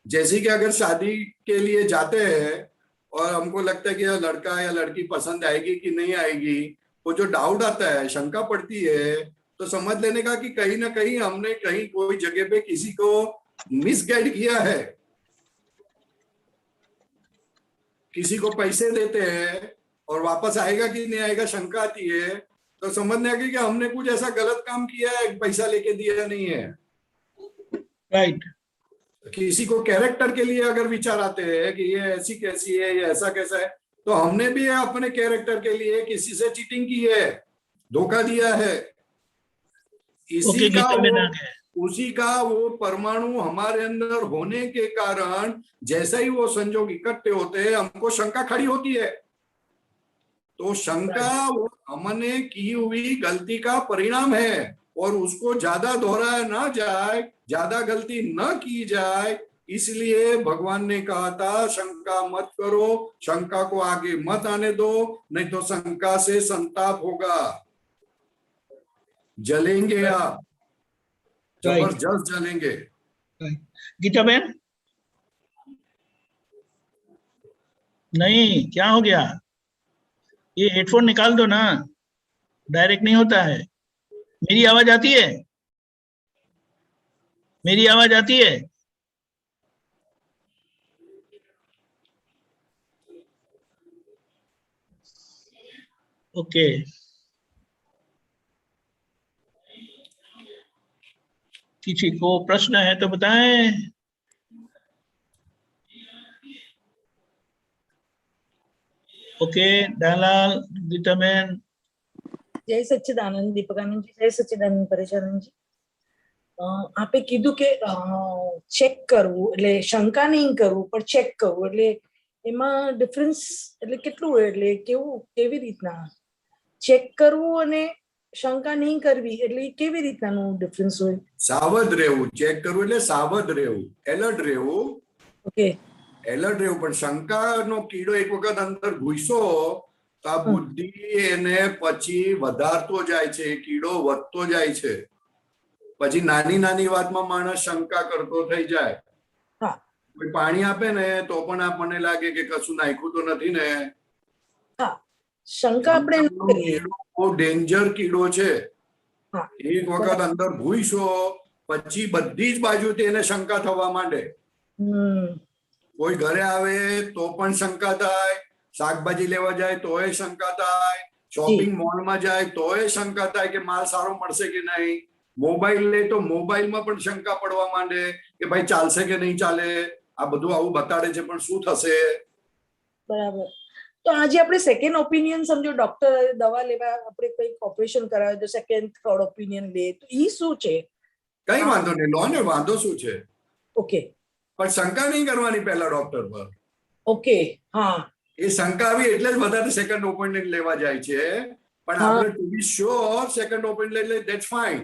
जैसे कि अगर शादी के लिए जाते हैं और हमको लगता है कि यह लड़का या लड़की पसंद आएगी कि नहीं आएगी, वो जो डाउट आता है, शंका पड़ती है, तो समझ लेने का कि कहीं ना कहीं हमने कहीं कोई जगह पे किसी को मिसगाइड किया है। किसी को पैसे देते हैं और वापस आएगा कि नहीं आएगा शंका आती है, तो समझने आगे कि हमने कुछ ऐसा गलत काम किया है, पैसा लेके दिया नहीं है। राइट। किसी को कैरेक्टर के लिए अगर विचार आते हैं कि ये ऐसी कैसी है, ये ऐसा कैसा है, तो हमने भी अपने कैरेक्टर के लिए किसी से चीटिंग की है, धोखा दिया है। उसी का वो परमाणु हमारे अंदर होने के कारण जैसे ही वो संजोग इकट्ठे होते हैं हमको शंका खड़ी होती है। तो शंका वो हमने की हुई गलती का परिणाम है और उसको ज्यादा दोहराया ना जाए, ज्यादा गलती न की जाए, इसलिए भगवान ने कहा था शंका मत करो, शंका को आगे मत आने दो, नहीं तो शंका से संताप होगा, जलेंगे आप, जबरदस्त जलेंगे। गीता बहन नहीं, क्या हो गया? ये हेडफोन निकाल दो ना, डायरेक्ट नहीं होता है। मेरी आवाज आती है? मेरी आवाज आती है? ओके, किसी को प्रश्न है तो बताएं। ओके, दयालाल, गीताबेन। જય સચ્ચિદાનંદ દીપકાનંદજી, જય સચ્ચિદાનંદ પરેશાનંદજી. આપે કીધું કે ચેક કરવું એટલે શંકા નહીં કરવું પણ ચેક કરવું, એટલે એમાં ડિફરન્સ એટલે કેટલું હોય, એટલે કેવું, કેવી રીતના ચેક કરવું અને શંકા નહીં કરવી, એટલે કેવી રીતનાનું ડિફરન્સ હોય? સાવધ રહેવું, ચેક કરવું એટલે સાવધ રહેવું, એલર્ટ રહેવું. ઓકે, એલર્ટ રહેવું. પણ શંકાનો કીડો એક વખત અંદર ઘૂસ્યો તો આ બુદ્ધિ એને પછી વધારતો જાય છે, એ કીડો વધતો જાય છે. પછી નાની નાની વાતમાં માણસ શંકા કરતો થઈ જાય. કોઈ પાણી આપે ને તો પણ આપણને લાગે કે કશું નાખ્યું તો નથી ને. શંકા આપણે બહુ ડેન્જર કીડો છે. એક વખત અંદર ઘૂસ્યો પછી બધી જ બાજુથી એને શંકા થવા માંડે. કોઈ ઘરે આવે તો પણ શંકા થાય, શાકભાજી લેવા જાય તોય શંકા થાય, શોપિંગ મોલમાં જાય તોય શંકા થાય કે માલ સારો મળશે કે નહીં. મોબાઈલ લે તો મોબાઈલમાં પણ શંકા પડવા માંડે કે ભાઈ ચાલશે કે નહીં ચાલે. આ બધું આવું બતાડે છે પણ શું થશે. બરાબર. તો આજે આપણે સેકન્ડ ઓપિનિયન, સમજો ડોક્ટર દવા લેવા આપણે કંઈક ઓપરેશન કરાવે તો સેકન્ડ થર્ડ ઓપિનિયન લે, તો ઈ શું છે? કઈ વાંધો નહીં, લો ને, વાંધો શું છે. ઓકે, પણ શંકા નહીં કરવાની પહેલા ડોક્ટર પર. ઓકે, હા. એ શંકા આવી એટલે જ બધા સેકન્ડ ઓપિનિયન લેવા જાય છે. પણ આપણે ટુ બી શ્યોર સેકન્ડ ઓપિનિયન લઈ લે, ધેટ્સ ફાઇન.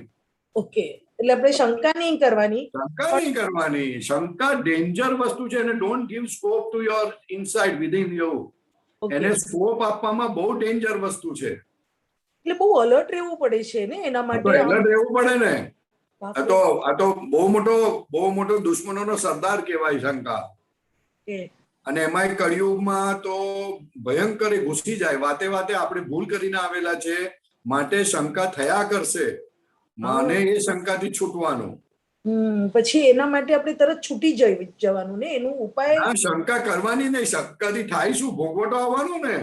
ઓકે, એટલે આપણે શંકા નહીં કરવાની. શંકા નહીં કરવાની. શંકા ડેન્જર વસ્તુ છે અને don't give scope to your inside within you. એને સ્કોપ આપવામાં બહુ ડેન્જર વસ્તુ છે. એટલે બહુ અલર્ટ રહેવું પડે છે ને એના માટે. એલર્ટ રહેવું પડે ને. આ તો બહુ મોટો દુશ્મનોનો સરદાર કહેવાય શંકા. અને એમાં કળિયુગમાં તો ભયંકર ઘૂસી જાય. વાતે વાતે આપણે ભૂલ કરીને આવેલા છે, માટે શંકા થયા કરશે. માને એ શંકાથી છૂટવાનું. પછી એના માટે આપણે તરત છૂટી જવાનું ને. એનું ઉપાય શંકા કરવાની નહીં. શંકાથી થાય શું? ભોગવટો આવવાનું ને.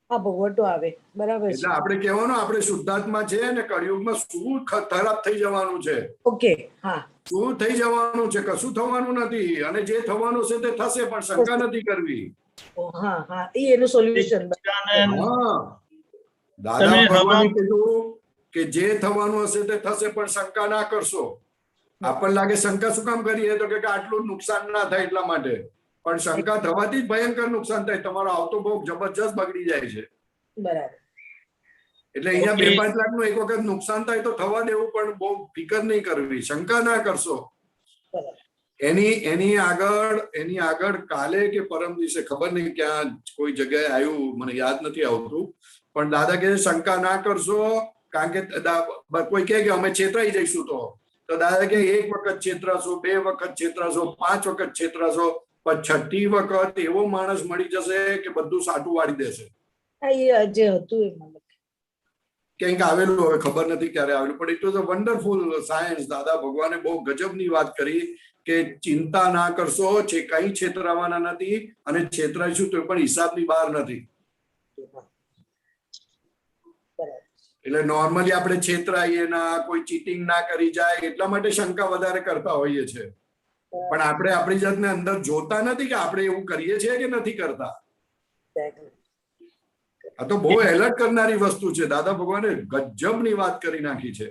હા, ભોગવટો આવે. બરાબર. એટલે આપણે કહેવાનું આપણે શુદ્ધાત્મા છે ને કળિયુગમાં શું ખરાબ થઈ જવાનું છે. ઓકે, હા. શું થઈ જવાનું છે? કશું થવાનું નથી. અને જે થવાનું છે તે થશે, પણ શંકા નથી કરવી. હા હા, એ એનું સોલ્યુશન. દાદા ભગવાને કીધું કે જે થવાનું હશે તે થશે, પણ શંકા ના કરશો. આપણને લાગે શંકા શું કામ કરીએ તો કે આટલું નુકસાન ના થાય એટલા માટે. પણ શંકા થવાથી જ ભયંકર નુકસાન થાય. તમારો આવતો ભોગ જબરજસ્ત બગડી જાય છે. બરાબર. એટલે અહીંયા 2-5 લાખનું એક વખત નુકસાન થાય તો થવા દેવું, પણ બહુ ફિકર નહીં કરવી. શંકા ના કરશો. એની આગળ કાલે કે પરમ દિવસે ખબર નહીં ક્યાં કોઈ જગ્યાએ આવ્યું, મને યાદ નથી આવતું, પણ દાદા કહે શંકા ના કરશો. કારણ કે કોઈ કહે કે અમે છેતરાઈ જઈશું તો દાદા કે 1 વખત છેતરાશો, 2 વખત છેતરાશો, 5 વખત છેતરાશો, પણ 6ઠી વખત એવો માણસ મળી જશે કે બધું સાટું વાળી દેશે. ક્યાંક આવેલું, હવે ખબર નથી ક્યારે આવેલું, પણ it was a wonderful science. દાદા ભગવાને બહુ ગજબની વાત કરી કે ચિંતા ના કરશો, કઈ છેતરાવાના નથી, અને છેતરાઈશું તો પણ હિસાબની બહાર નથી. એટલે નોર્મલી આપણે છેતરાઈએ ના, કોઈ ચીટિંગ ના કરી જાય એટલા માટે શંકા વધારે કરતા હોઈએ છે. પણ આપણે આપણી જાતને અંદર જોતા નથી કે આપણે એવું કરીએ છીએ કે નથી કરતા. આ તો બહુ એલર્ટ કરનારી વસ્તુ છે. દાદા ભગવાને ગજબની વાત કરી નાખી છે.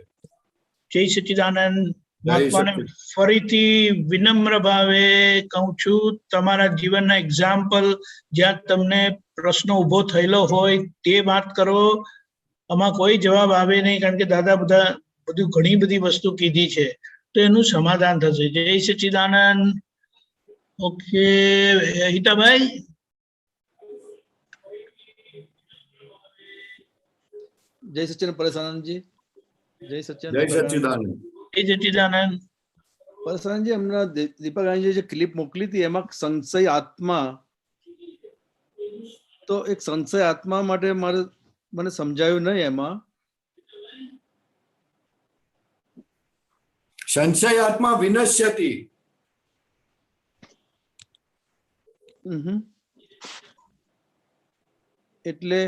જય સચ્ચિદાનંદ. મહાત્માને ફરીથી વિનમ્ર ભાવે કહું છું, તમારા જીવનના એક્ઝામ્પલ જ્યાં તમને પ્રશ્ન ઉભો થયેલો હોય તે વાત કરો. આમાં કોઈ જવાબ આવે નહીં, કારણ કે દાદા બધું ઘણી બધી વસ્તુ કીધી છે, તો એનું સમાધાન થશે. જય સચ્ચિદાનંદ. ઓકે, હિતાભાઈ. જય સચ્ચિદાનંદ પરેશાનંદજી. જય સચ્ચિદાનંદ. જય સચ્ચિદાનંદ પરેશાનંદજી. હમણાં દીપકરાણીજી જે ક્લિપ મોકલી હતી એમાં સંશય આત્મા, તો એક સંશય આત્મા માટે મને સમજાયું નહીં. એમાં સંશય આત્મા વિનશ્યતિ. એટલે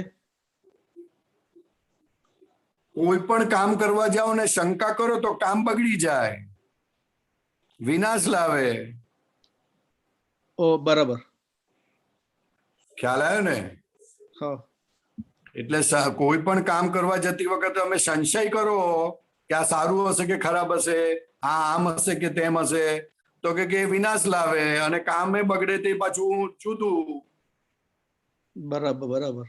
કોઈ પણ કામ કરવા જાઓ ને શંકા કરો તો કામ બગડી જાય. વિનાશ લાવે. ઓ બરાબર. ખ્યાલ આવ્યો ને? હા. એટલે કોઈ પણ કામ કરવા જતી વખતે અમે સંશય કરો કે આ સારું હશે કે ખરાબ હશે, આ આમ હશે કે તેમ હશે, તો કે વિનાશ લાવે અને કામે બગડે તે પાછું જુદું. બરાબર બરાબર.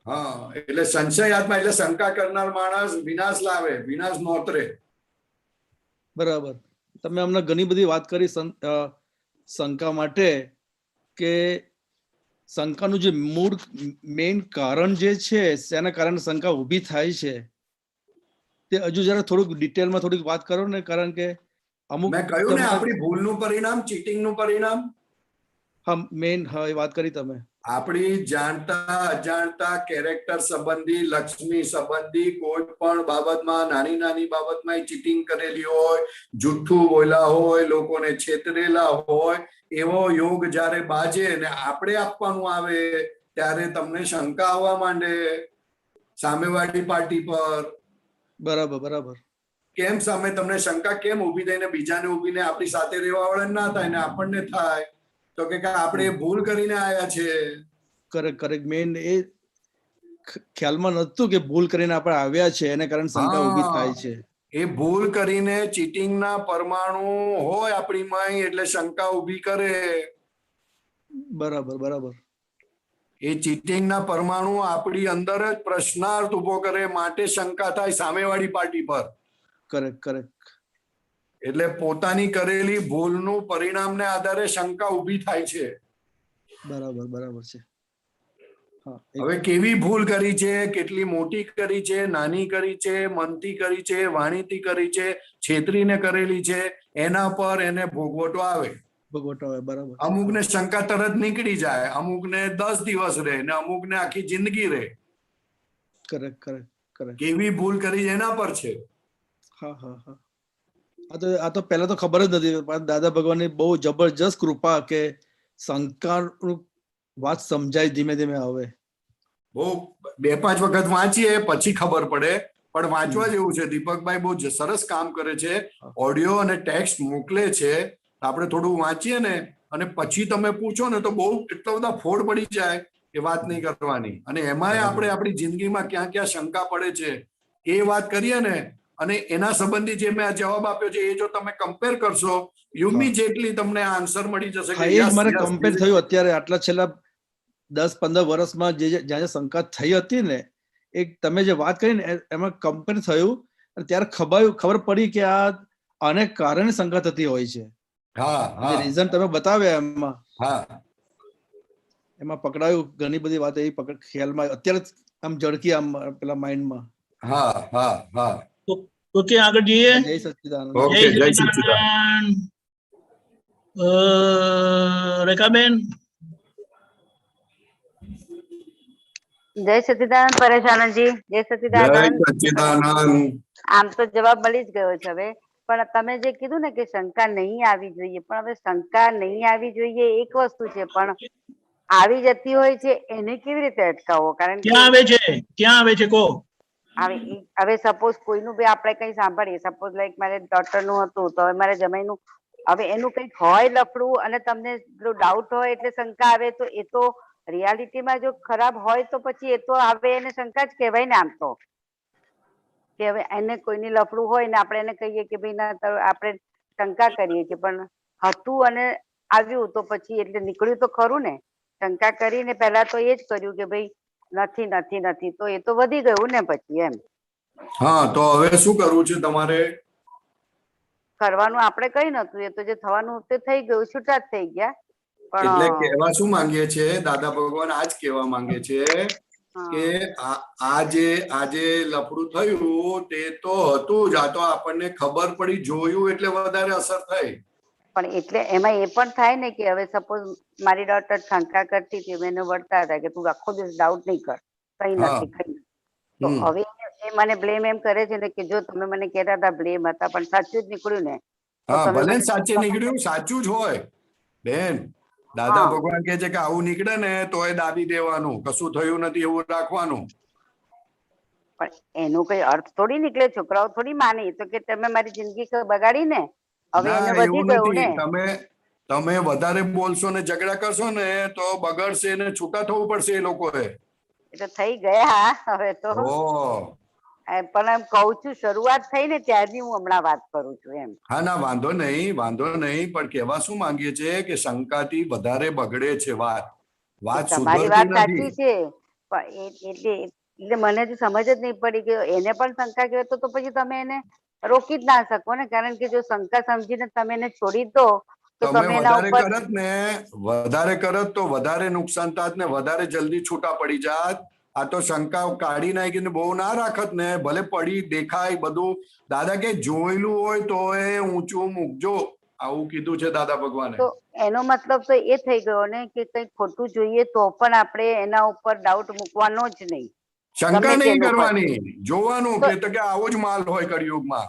હા, એટલે સંશયાત્મા એટલે શંકા કરનાર માણસ વિનાશ લાવે, વિનાશ નોતરે. બરાબર. તમે હમણાં ઘણી બધી વાત કરી શંકા માટે, કે શંકાનું જે મૂળ મેઇન કારણ જે છે તેના કારણે શંકા ઊભી થાય છે, તે હજુ જરા થોડુંક ડિટેલમાં થોડીક વાત કરો ને, કારણ કે અમુક મેં કહ્યું ને આપણી ભૂલનું પરિણામ, ચીટિંગનું પરિણામ. હા મેઇન, હા એ વાત કરી તમે. આપણી જાણતા અજાણતા કેરેક્ટર સંબંધી, લક્ષ્મી સંબંધી કોઈ પણ બાબતમાં, નાની નાની બાબતમાં ચીટિંગ કરેલી હોય, જુઠ્ઠું બોલ્યા હોય, લોકોને છેતરેલા હોય, એવો યોગ જ્યારે બાજે ને આપણે આપવાનું આવે ત્યારે તમને શંકા આવવા માંડે સામેવાળી પાર્ટી પર. બરાબર બરાબર. કેમ સામે તમને શંકા કેમ ઊભી થઈને બીજાને ઊભીને આપણી સાથે રહેવા વાળા ના થાય ને આપણને થાય? તો કે આપણે ભૂલ કરીને આયા છે. Correct correct. મેઇન એ ખ્યાલમાં નહોતું કે ભૂલ કરીને આપણે આવ્યા છે, એને કારણે શંકા ઊભી થાય છે. એ ભૂલ કરીને ચીટિંગના પરમાણુ હોય આપણીમાં એટલે શંકા ઊભી કરે. બરાબર બરાબર. એ ચીટિંગના પરમાણુ આપણી અંદર જ પ્રશ્નાર્થ ઉભો કરે, માટે શંકા થાય સામેવાળી પાર્ટી પર. Correct correct. એટલે પોતાની કરેલી ભૂલનું પરિણામને આધારે શંકા ઊભી થાય છે. બરાબર બરાબર છે. હવે કેવી ભૂલ કરી છે, કેટલી મોટી કરી છે, નાની કરી છે, મનથી કરી છે, વાણીથી કરી છે, છેતરીને કરેલી છે, એના પર એને ભોગવટો આવે. ભોગવટો આવે. બરાબર. અમુકને શંકા તરત નીકળી જાય, અમુકને 10 દિવસ રહે ને અમુકને આખી જિંદગી રહે. Correct correct correct. કેવી ભૂલ કરી એના પર છે. હા હા હા. આ તો પહેલા તો ખબર જ નથી, પણ દાદા ભગવાનની બહુ જબરજસ્ત કૃપા કે શંકા વાત સમજાય ધીમે ધીમે આવે. બહુ 2-5 વખત વાંચીએ પછી ખબર પડે, પણ વાંચવા જેવું છે. દીપકભાઈ બહુ સરસ કામ કરે છે, ઓડિયો અને ટેક્સ્ટ મોકલે છે. આપણે થોડું વાંચીએ ને અને પછી તમે પૂછો ને તો બહુ એટલા બધા ફોડ પડી જાય કે વાત નહીં કરવાની. અને એમાંય આપણે આપણી જિંદગીમાં ક્યાં ક્યાં શંકા પડે છે એ વાત કરીએ ને, અને એના સંબંધી જે મેં જવાબ આપ્યો છે એ જો તમે કમ્પેર કરશો, ઇમિડિયેટલી તમને આન્સર મળી જશે કે યસ. મારે કમ્પેર થયું અત્યારે આટલા છેલ્લા 10-15 વર્ષમાં જ્યાં શંકા થઈ હતી ને, એક તમે જે વાત કરી ને એમાં કમ્પેર થયું, અને ત્યારે ખબર પડી કે આને કારણે શંકા થતી હોય છે. જે રીઝન તમે બતાવ્યા એમાં પકડાયું. ઘણી બધી વાત એવી ખ્યાલમાં અત્યારે આમ ઝડકી આમ પેલા માઇન્ડમાં. ઓકે, આગળ જઈએ. જય સચ્ચિદાનંદ. જય સચ્ચિદાનંદ. રેખાબેન. જય સચ્ચિદાનંદ પરેશાનંદજી. જય સચ્ચિદાનંદ. આમ તો જવાબ મળી જ ગયો છે હવે, પણ તમે જે કીધું ને કે શંકા નહીં આવી જોઈએ, પણ હવે શંકા નહીં આવી જોઈએ એક વસ્તુ છે, પણ આવી જતી હોય છે એને કેવી રીતે અટકાવો? કારણ કે ક્યાં આવે છે કો હવે સપોઝ કોઈનું બી આપણે કઈ સાંભળીએ, સપોઝ લાઈક મારે ડોટર નું હતું તો હવે મારે જમાઈનું, હવે એનું કઈક હોય લફડું અને તમને ડાઉટ હોય એટલે શંકા આવે, તો એ તો રિયાલિટીમાં જો ખરાબ હોય તો પછી એ તો આવે એને શંકા જ કહેવાય ને. આમ તો કે હવે એને કોઈની લફડું હોય ને આપણે એને કહીએ કે ભાઈ ના, આપણે શંકા કરીએ કે પણ હતું અને આવ્યું તો પછી એટલે નીકળ્યું તો ખરું ને. શંકા કરીને પહેલા તો એ જ કર્યું કે ભાઈ નથી નથી નથી, તો એ તો વધી ગયું ને પછી એમ. હા, તો હવે શું કરવું છે તમારે? કરવાનું આપણે કઈ નતું, એ તો જે થવાનું તે થઈ ગયું, છૂટા જ થઈ ગયા. એટલે કહેવા શું માંગે છે દાદા ભગવાન? આજ કહેવા માંગે છે કે આજે લફડું થયું તે તો હતું જ, આ તો આપણને ખબર પડી, જોયું એટલે વધારે અસર થઈ. પણ એટલે એમાં એ પણ થાય ને કે હવે સપોઝ મારી ડોટર શંકા કરતી હતી, એને વળતા હતા કે તું આખો દિવસ ડાઉટ નહીં કર, કઈ નથી કઈ નથી. તો હવે એ મને બ્લેમ એમ કરે છે ને કે જો તમે મને કહેતા હતા બ્લેમ હતા, પણ સાચું જ નીકળ્યું ને. હા, ભલે સાચે નીકળ્યું, સાચું જ હોય બેન. દાદા ભગવાન કહે છે કે આવું નીકળે ને તો એ દાબી દેવાનું, કશું થયું નથી એવું રાખવાનું. પણ એનો કઈ અર્થ થોડી નીકળે, છોકરાઓ થોડી માને તો કે તમે મારી જિંદગી બગાડી ને, હવે એને ના વધી એવું ગયું નથી. ને. તમે વધારે બોલશો ને ઝઘડા કરશો ને તો બગડશે ને છૂટા થવું પડશે એ લોકોએ. એ તો થઈ ગયા હવે તો. ઓ પણ એમ કહું છું, શરૂઆત થઈ ને ત્યારની હું હમણાં વાત કરું છું એમ. હા ના વાંધો નહીં પણ કહેવા શું માંગીએ છે કે શંકાથી વધારે બગડે છે વાત તમારી સુધરતી વાત નથી. સાચી છે, પણ એટલે મને તો સમજ જ નહીં પડી કે એને પણ શંકા કહેતો તો પછી તમે એને રોકી જ ના શકો ને, કારણ કે જો શંકા સમજીને તમે એને છોડી દો તો તમે એના વધારે ઉપર કરત તો વધારે નુકસાન થાત ને વધારે જલ્દી છૂટા પડી જાત. આ તો શંકા કાઢી નાખીને બહુ ના રાખત ને, ભલે પડી દેખાય બધું. દાદા કે જોયેલું હોય તો એ ઊંચું મૂકજો, આવું કીધું છે દાદા ભગવાને. તો એનો મતલબ તો એ થઈ ગયો ને કે કંઈક ખોટું જોઈએ તો પણ આપણે એના ઉપર ડાઉટ મૂકવાનો જ નહીં, શંકા ગમે નહીં તેનું કરવાની, હોય. જોવાનું તો કે આવો જ માલ હોય કળિયુગમાં.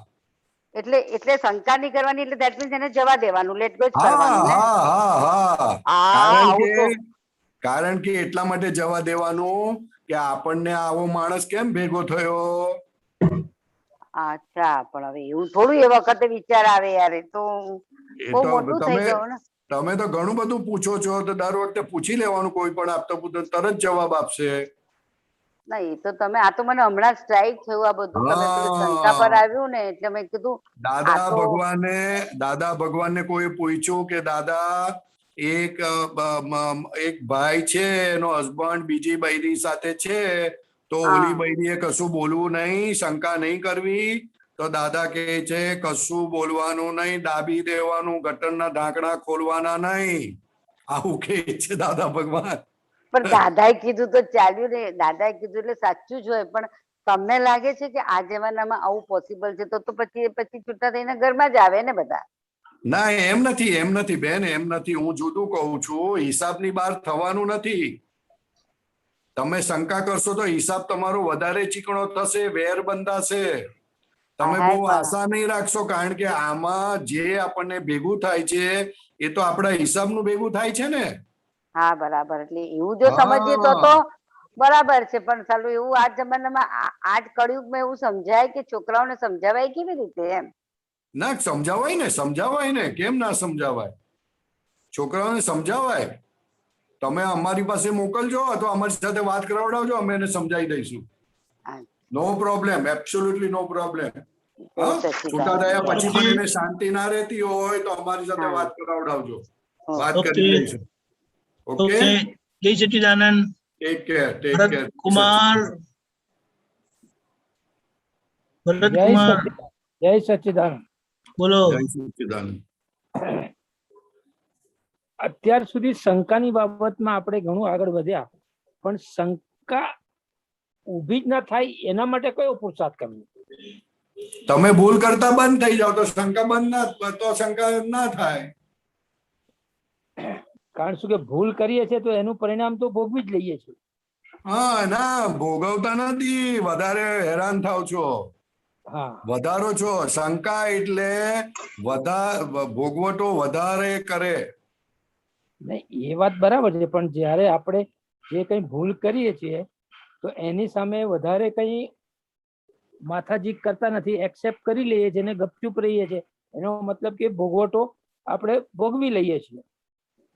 એટલે શંકા નહીં કરવાની, એટલે ધેટ મીન્સ એને જવા દેવાનું, લેટ ગો જ હા કરવાનું ને. હા આવું તો કારણ કે એટલા માટે જવા દેવાનું કે આપણને આવો માણસ કેમ ભેગો થયો. અચ્છા, પણ હવે એવું થોડું એ વખતે વિચાર આવે યાર, એ તો એ બહુ તો મોટું થઈ ગયું ને. તમે તો ઘણું બધું પૂછો છો, તો દર વખતે પૂછી લેવાનું, કોઈ પણ આપતો પૂછો તરત જવાબ આપશે. ના એ તો તમે, આ તો મને હમણાં સ્ટ્રાઇક થયું આ બધું, તમે પેલું શંકા પર આવ્યું ને એટલે મેં કીધું દાદા ભગવાનને કોઈ પૂછ્યું કે દાદા એક ભાઈ છે, એનો હસબન્ડ બીજી બૈરી સાથે છે, તો ઓલી બૈરીએ કશું બોલવું નહીં, શંકા નહીં કરવી. તો દાદા કહે છે કશું બોલવાનું નહીં, દાબી દેવાનું, ગટરના ઢાંકણા ખોલવાના નહીં, આવું કહે છે દાદા ભગવાન. પણ દાદાએ કીધું તો ચાલ્યું ને, દાદાએ કીધું એટલે સાચું જ હોય. પણ તમને લાગે છે કે આ જમાનામાં આવું પોસિબલ છે? તો પછી છૂટા થઈને ઘરમાં જ આવે ને બધા. ના એમ નથી બેન, એમ નથી. હું જુદું કહું છું, હિસાબની બહાર થવાનું નથી. તમે શંકા કરશો તો હિસાબ તમારો વધારે ચીકણો થશે, વેર બંધાશે. તમે બહુ આશા નહીં રાખશો, કારણ કે આમાં જે આપણને ભેગું થાય છે એ તો આપણા હિસાબનું ભેગું થાય છે ને. હા બરાબર, એટલે એવું જો સમજીએ તો બરાબર છે. પણ ચાલો એવું આ જમાનામાં આજ કળિયુગમાં એવું સમજાય કે છોકરાઓને સમજાવાય કેવી રીતે એમ? ના સમજાવાય ને, કેમ ના સમજાવાય? છોકરાઓને સમજાવાય. તમે અમારી પાસે મોકલજો અથવા અમારી સાથે વાત કરાવડાવજો, અમે એને સમજાવી દઈશું. નો પ્રોબ્લેમ, એબ્સોલ્યુટલી નો પ્રોબ્લેમ. છૂટા થયા પછી પણ એને શાંતિ ના રહેતી હોય તો અમારી સાથે વાત કરાવડાવજો, વાત કરી દઈશું. ઓકે, જય સચ્ચિદાનંદ. Take care. ભરત કુમાર. જય સચ્ચિદાનંદ. બોલો. જય સચ્ચિદાનંદ. અત્યાર સુધી શંકાની બાબતમાં આપણે ઘણું આગળ વધ્યા, પણ શંકા ઊભી જ ના થાય એના માટે કયો પુરુષાર્થ કરવો? તમે ભૂલ કરતા બંધ થઈ જાવ તો શંકા ના થાય. કારણ શું કે ભૂલ કરીએ છીએ તો એનું પરિણામ તો ભોગવી જ લઈએ છીએ. હા ના, ભોગવતા નથી, વધારે હેરાન થાવ છો, વધારો છો. શંકા એટલે ભોગવટો વધારે કરે. એ વાત બરાબર છે, પણ જયારે આપણે જે કઈ ભૂલ કરીએ છીએ તો એની સામે વધારે કઈ માથાજીક કરતા નથી, એક્સેપ્ટ કરી લઈએ છીએ, ગપચૂપ રહીએ છીએ. એનો મતલબ કે ભોગવટો આપણે ભોગવી લઈએ છીએ.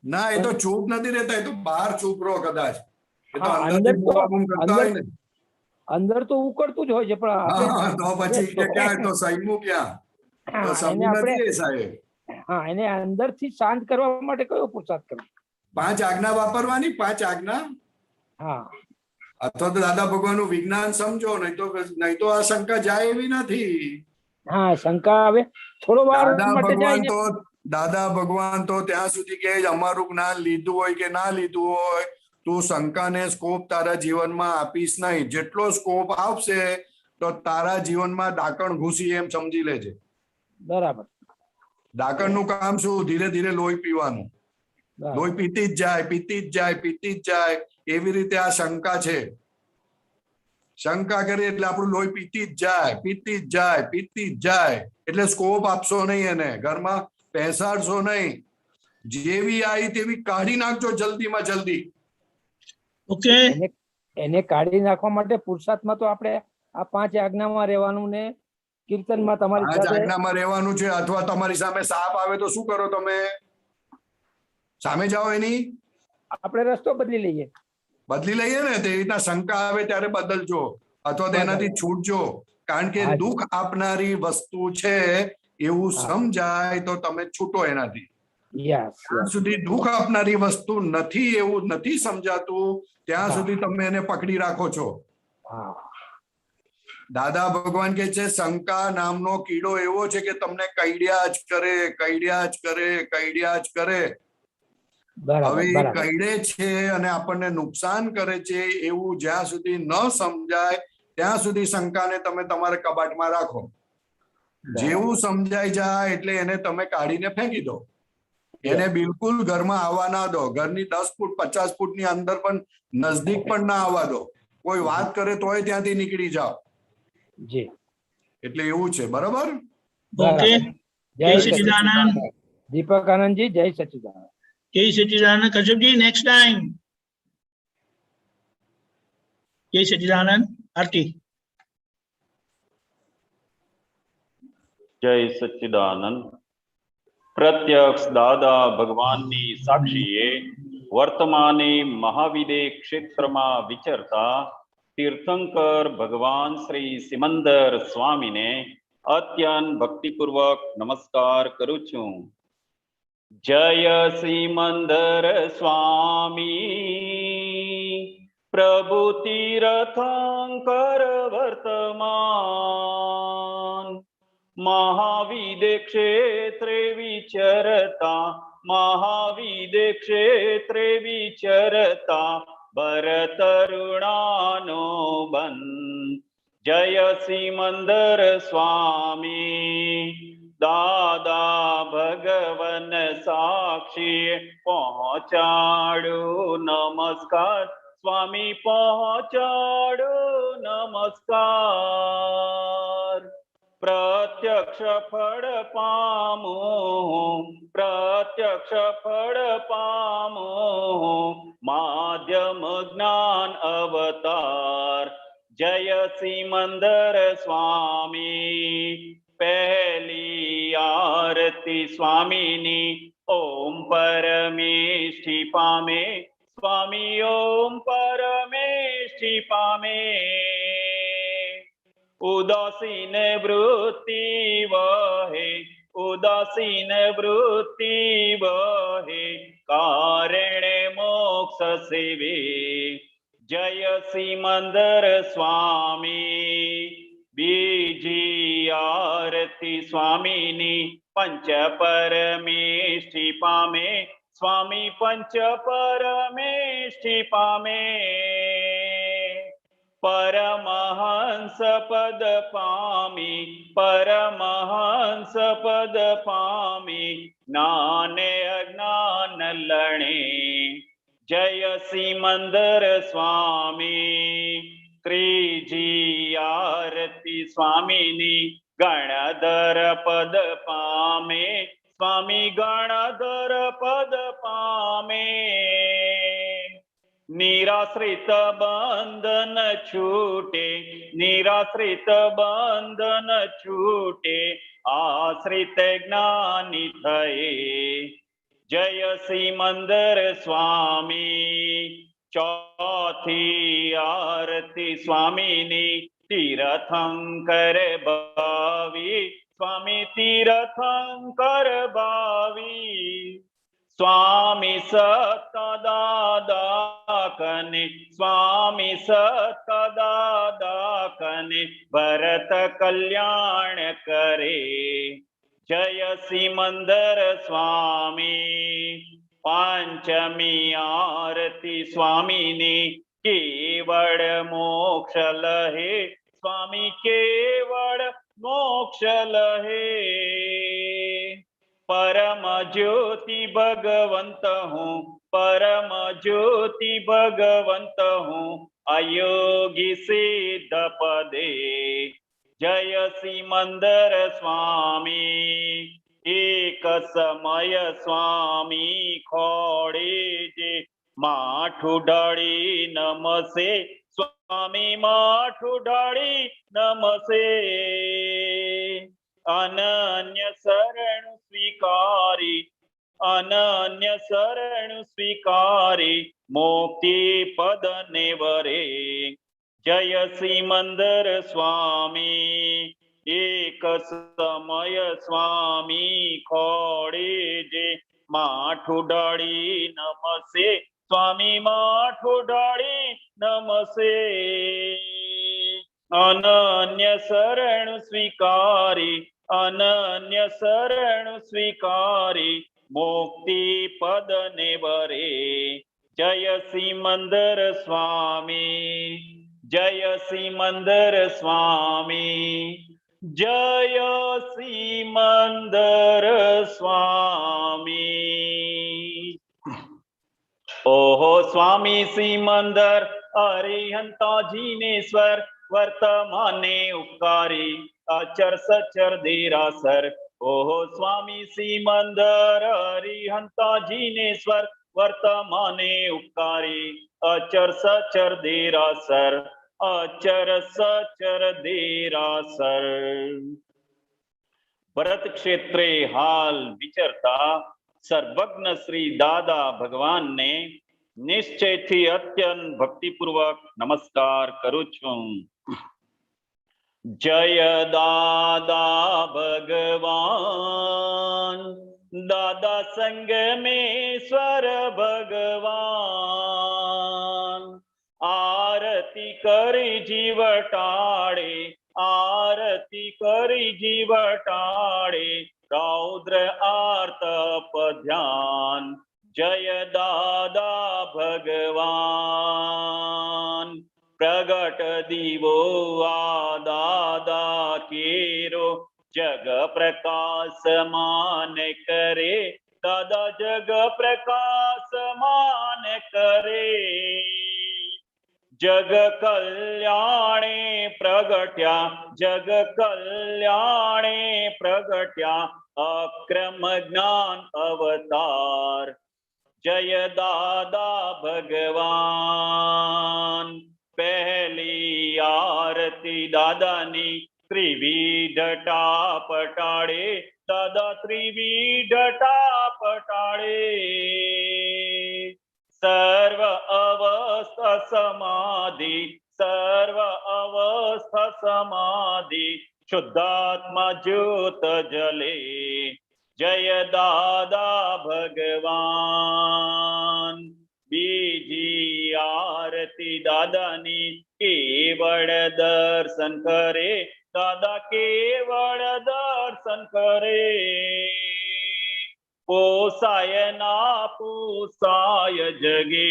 ના, એ તો ચૂપ નથી રહેતા, એ તો બહાર ચૂપ રહો કદાચ. અંદર તો ઉકળતું જ હોય છે, પણ તો પછી ક્યાં તો સહીમું ક્યાં, તો સમૂહ નથી સાહેબ. હા, એને અંદરથી શાંત કરવા માટે કયો પુરુષાર્થ કરવો? 5 આજ્ઞા વાપરવાની, 5 આજ્ઞા. હા, અથવા તો દાદા ભગવાનનું વિજ્ઞાન સમજો, નહીં તો આ શંકા જાય એવી નથી. હા, શંકા આવે થોડો વાર માટે જાય. દાદા ભગવાન તો ત્યાં સુધી કે અમારું જ્ઞાન લીધું હોય કે ના લીધું હોય, તું શંકાને સ્કોપ તારા જીવનમાં આપીશ નહીં. જેટલો સ્કોપ આવશે તો તારા જીવનમાં ડાકણ ઘૂસી એમ સમજી લેજે. બરાબર. ડાકણનું કામ શું? ધીરે ધીરે લોહી પીવાનું. લોહી પીતી જ જાય. એવી રીતે આ શંકા છે. શંકા કરીએ એટલે આપણું લોહી પીતી જ જાય. એટલે સ્કોપ આપશો નહીં, એને ઘરમાં બેસાડશો નહીં. જેવી આવી તેવી કાઢી નાખજો જલ્દીમાં જલ્દી. ઓકે, એને કાઢી નાખવા માટે પુરુષાર્થમાં તો આપણે આ 5 આજ્ઞામાં રહેવાનું ને કીર્તનમાં તમારી આ જ સાથે આજ્ઞામાં રહેવાનું છે, અથવા તમારી સામે સાપ આવે તો શું કરો તમે? સામે જાઓ એની? આપણે રસ્તો બદલી લઈએ. બદલી લઈએ ને, તે રીતના શંકા આવે ત્યારે બદલજો અથવા તો એનાથી છૂટજો, કારણ કે હાજી. દુઃખ આપનારી વસ્તુ છે એવું હા. સમજાય તો તમે છૂટો એનાથી. યસ જ્યાં સુધી દુઃખ આપનારી વસ્તુ નથી એવું નથી સમજાતું ત્યાં હા. સુધી તમે એને પકડી રાખો છો. હા દાદા ભગવાન કે છે શંકા નામનો કીડો એવો છે કે તમને કઈડ્યા જ કરે, કઈડ્યા જ કરે, કઈડ્યા જ કરે. બરાબર હવે એ બરાબર કઈડે છે અને આપણને નુકસાન કરે છે એવું જ્યાં સુધી ન સમજાય ત્યાં સુધી શંકાને તમે તમારા કબાટમાં રાખો. જેવું સમજાઈ જાય એટલે એને તમે કાઢીને ફેંકી દો. એને બિલકુલ ઘરમાં આવવા ના દો. ઘરની 10 ફૂટ 50 ફૂટની અંદર પણ નજદીક પણ ના આવવા દો. કોઈ વાત કરે તોય ત્યાંથી નીકળી જાઓ. જી એટલે એવું છે. બરોબર? ઓકે. જય જય સચ્ચિદાનંદ. દીપક આનંદજી, જય સચ્ચિદાનંદ. જય સચ્ચિદાનંદ. કશ્યપજી, નેક્સ્ટ ટાઈમ. જય સચ્ચિદાનંદ. આરતી. જય સચ્ચિદાનંદ. પ્રત્યક્ષ દાદા ભગવાનની સાક્ષીએ વર્તમાને મહાવિદે ક્ષેત્રમાં વિચરતા તીર્થંકર ભગવાન શ્રી સિમંદર સ્વામીને અત્યંત ભક્તિપૂર્વક નમસ્કાર કરું છું. જય સિમંદર સ્વામી પ્રભુ તીર્થંકર વર્તમાન મહાવિદે ક્ષેત્રે વિચરતા મહાવિદે ક્ષેત્રે વિચરતા ભરતરુણાનો બંધ. જય સિમંદર સ્વામી દાદા ભગવન સાક્ષી પહોંચાડો નમસ્કાર સ્વામી પહોંચાડો નમસ્કાર. પ્રત્યક્ષ ફળ પામો પ્રત્યક્ષ ફળ પામો માધ્યમ જ્ઞાન અવતાર. જય સિમંદર સ્વામી પહેલી આરતી સ્વામીની ઓમ પરમેષ્ઠી પામે સ્વામી ઓમ પરમેષ્ઠી પામે. ઉદાસીન વૃત્તિ વહે ઉદાસીન વૃત્તિ વહે કારણે મોક્ષ સેવે. જય સિમંદર સ્વામી બીજી આરતી સ્વામીની પંચ પરમેષ્ઠી પામે સ્વામી પંચ પરમેષ્ઠી પામે. પરમહંસ પદ પામી પરમહંસ પદ પામી જ્ઞાને અજ્ઞાન લણે. જય સિમંદર સ્વામી ત્રીજી આરતી સ્વામીની ગણધર પદ પામે સ્વામી ગણધર પદ પામે. નિરાશ્રિત બંધન છૂટે નિરાશ્રિત બંધન છૂટે આશ્રિત જ્ઞાની થયે. જય સિમંદર સ્વામી ચોથી આરતી સ્વામીની તીર્થંકર ભાવી સ્વામી તીર્થંકર ભાવી. સ્વામી સતદાદા કને સ્વામી સતદાદા કને ભરત કલ્યાણ કરે. જય સિમંદર સ્વામી પાંચમી આરતી સ્વામીની કેવળ મોક્ષ લહે સ્વામી કેવળ મોક્ષ લહે. परम ज्योति भगवंत हूँ परम ज्योति भगवंत हूँ अयोगी सिद्ध पदे. जय सिमंदर स्वामी एक समय स्वामी खोड़े जे माठू ढाड़ी नमसे स्वामी माठू ढाड़ी नमसे. अनन्य शरण स्वीकारी, अनन्य शरण स्वीकारी, मुक्ति पद ने वरे। जय सिमंदर स्वामी, एक समय स्वामी खोड़े जे माठू डाड़ी नमसे, स्वामी माठू डाड़ी नमसे। अनन्य शरण स्वीकारी, अनन्य शरण स्वीकारी, मुक्ति पद ने वरे। जय सिमंदर स्वामी, जय सिमंदर स्वामी, जय सिमंदर स्वामी। ओहो स्वामी सिमंदर अरिहंता जिनेश्वर, वर्तमाने उपकारी, अचर सचर देरासर। ओहो स्वामी सिमंदर अरिहंता जिनेश्वर, वर्तमाने उपकारी, अचर सचर देरासर, अचर सचर देरासर। भरत क्षेत्रे हाल विचरता सर्वज्ञ श्री दादा भगवान ने निश्चय थी अत्यंत भक्तिपूर्वक नमस्कार करूं छूं। जय दादा भगवान, दादा संग में स्वर भगवान। आरती करी जीव टाड़े, आरती करी जीव टाड़े, रौद्र आर्तप ध्यान। जय दादा भगवान, प्रगट दीवो आ दादा केरो, जग प्रकाश मान करे, दादा जग प्रकाश मान करे। जग कल्याणे प्रगट्या, जग कल्याणे प्रगट्या, अक्रम ज्ञान अवतार। जय दादा भगवान, पहली आरती दादानी त्रिविध टापटाड़े, दादा त्रिविध टापटाड़े। सर्व अवस्था समाधि, सर्व अवस्था समाधि, शुद्धात्मा ज्योत जले। जय दादा भगवान, बीजी आरती दादानी केवल दर्शन करे, दादा केवल दर्शन करे। पोसाय ना पोसाय जगे,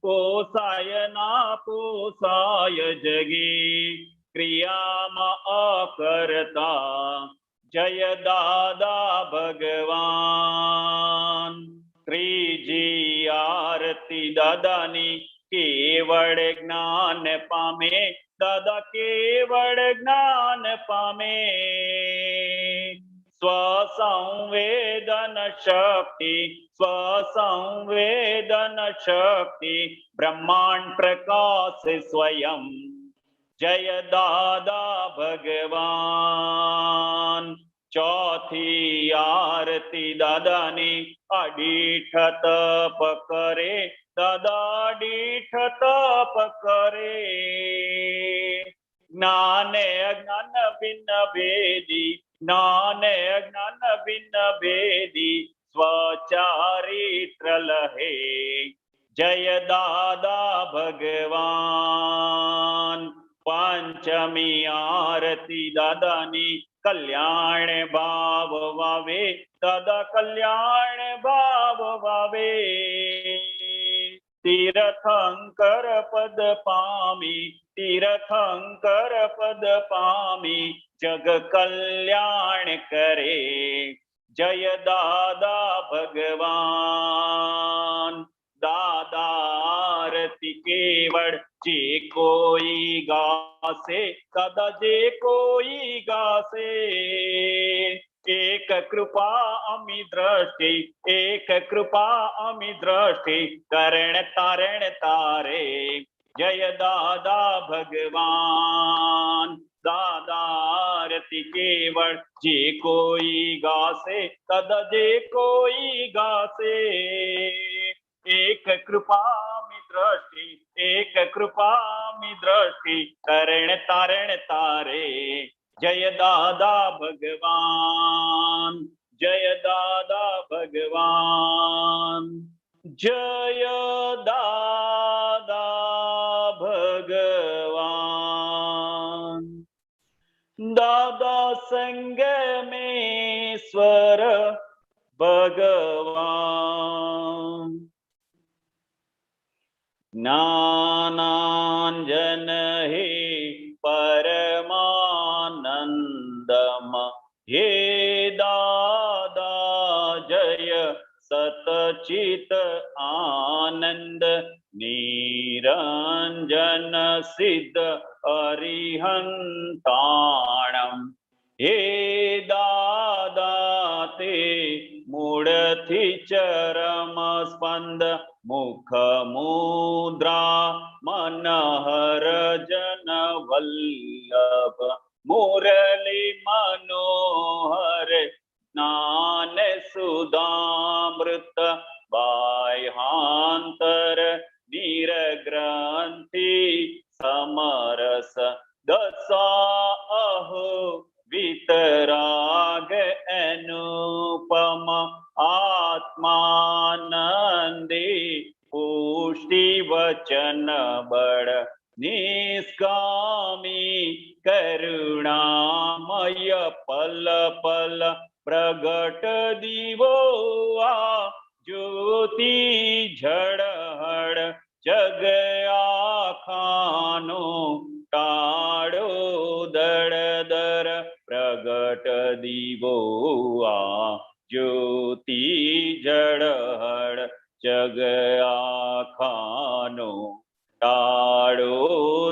पोसाय ना पोसाय जगे, क्रियामा अकर्ता। जय दादा भगवान, त्रीजी आरती दादानी केवल ज्ञान पामे, दादा केवल ज्ञान पामे। स्वसंवेदन शक्ति, स्वसंवेदन शक्ति, ब्रह्मांड प्रकाश स्वयं। जय दादा भगवान, चौथी आरती दादानी अडीठ तप करे, दादा अडीठ तप करे। ज्ञान अज्ञान भिन्न भेदी, ज्ञान अज्ञान भिन्न भेदी, स्वचारित्र लहे। जय दादा भगवान, पंचमी आरती दादानी कल्याण भाव वावे, दादा कल्याण भाव वावे। तीर्थंकर पद पामी, तीर्थंकर पद पामी, जग कल्याण करे। जय दादा भगवान, दादा आरती केवल जे कोई गासे, दादा जे कोई गासे। एक कृपा अमी दृष्टि, एक कृपा अमी दृष्टि, करण तारण तारे। जय दादा भगवान, दादारती केवल जे कोई गासे तद जे कोई गासे। एक कृपा मी दृष्टि एक कृपा मी दृष्टि तरण तारण तारे। जय दादा भगवान जय दादा भगवान जय दादा भगवान। दादा संग में स्वर भगवान। ज्ञानांजन हे परमानंदम हे दादा जय सतचित आनंद निरंजन सिद्ध अरिहंताणम। हे दादा ते मूळथी चरम स्पंद मुख मुद्रा मनहर जन वल्लभ। मुरली मनोहर ज्ञान सुधामृत बाह्यांतर निरग्रंथि समरस दशा अहो वितराग अनुपम आत्मानंदी पुष्टि वचन बड़ निष्कामी करुणामय पल पल प्रगट दिवो आ ज्योति झड़हड़ जग आखानो टाड़ो दड़ दर प्रगट दिवो आ ज्योति झड़हड़ जग आखानो टाड़ो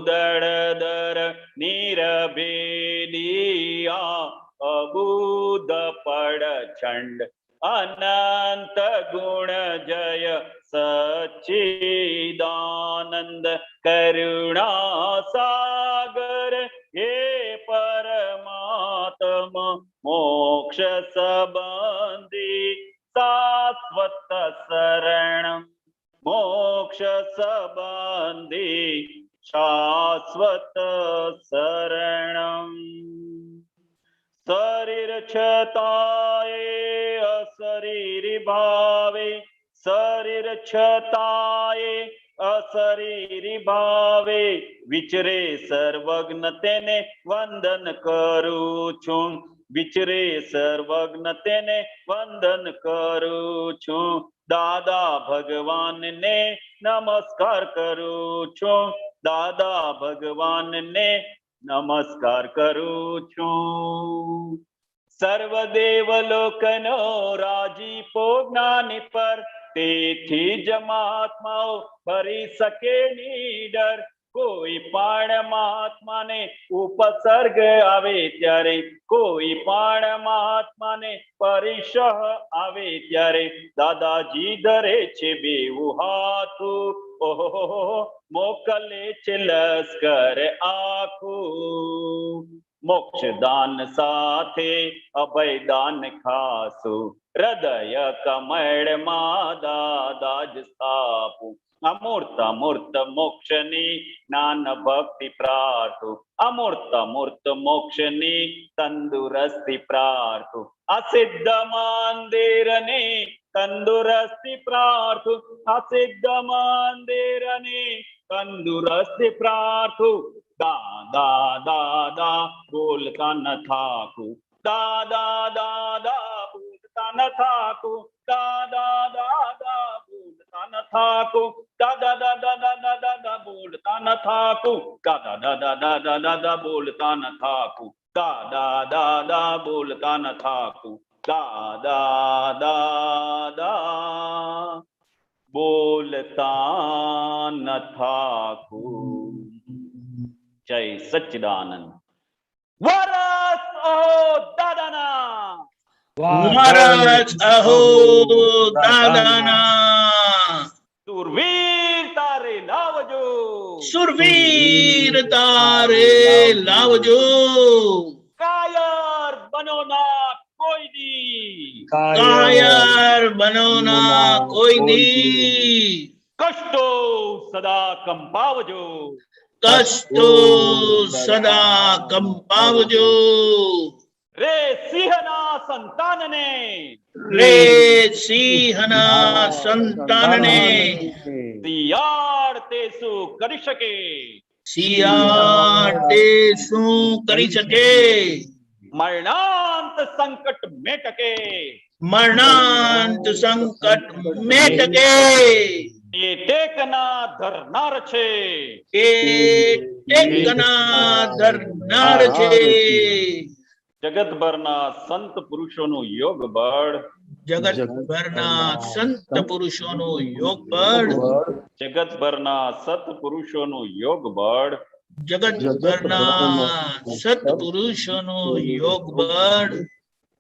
दड़ दर निरभेदिया अबुध पड़ छंड अनंत गुण जय सच्चिदानंद करुणा सागर हे परमात्मा मोक्ष संबंधी शाश्वत शरण। मोक्ष संबंधी शाश्वत शरणम। शरीर छताए अशरीर भावे शरीर छताए अशरीर भावे विचरे सर्वज्ञ तेने वंदन करू छू। विचरे सर्वज्ञ तेने वंदन करू छू। दादा भगवान ने नमस्कार करू छू। दादा भगवान ने नमस्कार करू छू। सर्वदेव लोकनो राजीपो ज्ञानी पर तेथी जमात्माओ भरी सके निडर। कोई परमात्मा ने उपसर्ग आवे त्यारे कोई परमात्मा ने परिशह आवे त्यारे दादाजी धरे छे बेवु हाथू ओहो मोकले छे लश्कर आखू। मोक्ष दान साथे अभय दान खासु हृदय कमळ मा दादाज स्थापू। अमूर्त मूर्त मोक्षनी ज्ञान भक्ति प्रार्थु। अमूर्त मूर्त मोक्षनी तंदुरस्ती प्रार्थु। असिद्ध मंदिर ने तंदुरस्ती प्रार्थु। असिद्ध मंदिर ने तंदुरस्ती प्रार्थु। दादा दादा बोलता न थाकू। दादा दादा बोलता न थाकू। दादा दादा बोलता न थाकू। दादा दादा दादा दादा बोलता न थाकू। दादा दादा दादा दादा बोलता न थाकू। दादा दादा बोलता न थाकू। दादा दादा बोलता न थाकू। जय सच्चिदानंद। वरस अहो दादाना। वरस अहो दादाना। शूरवीर तारे लावजो। સુરવીર તારે લાવજો. કાયર બનો ના કોઈ દી, કાયર બનો ના કોઈ દી, કષ્ટો સદા કંપાવજો, કષ્ટો સદા કંપાવજો. રે સિંહના સંતાનને, રે સિંહના સંતાનને, શિયાળ તે શું કરી શકે, શિયાળ તે શું કરી શકે, મરણાંત સંકટ મેટકે, મરણાંત સંકટ મેટકે, એ ટેકના ધરનાર છે, એ ટેકના ધરનાર છે. જગતભરના સંત પુરુષોનું યોગ બળ, જગતભરના સંત પુરુષોનું યોગ બળ, જગતભરના સત્પુરુષોનું યોગ બળ, જગતભરના સત્પુરુષોનું યોગ બળ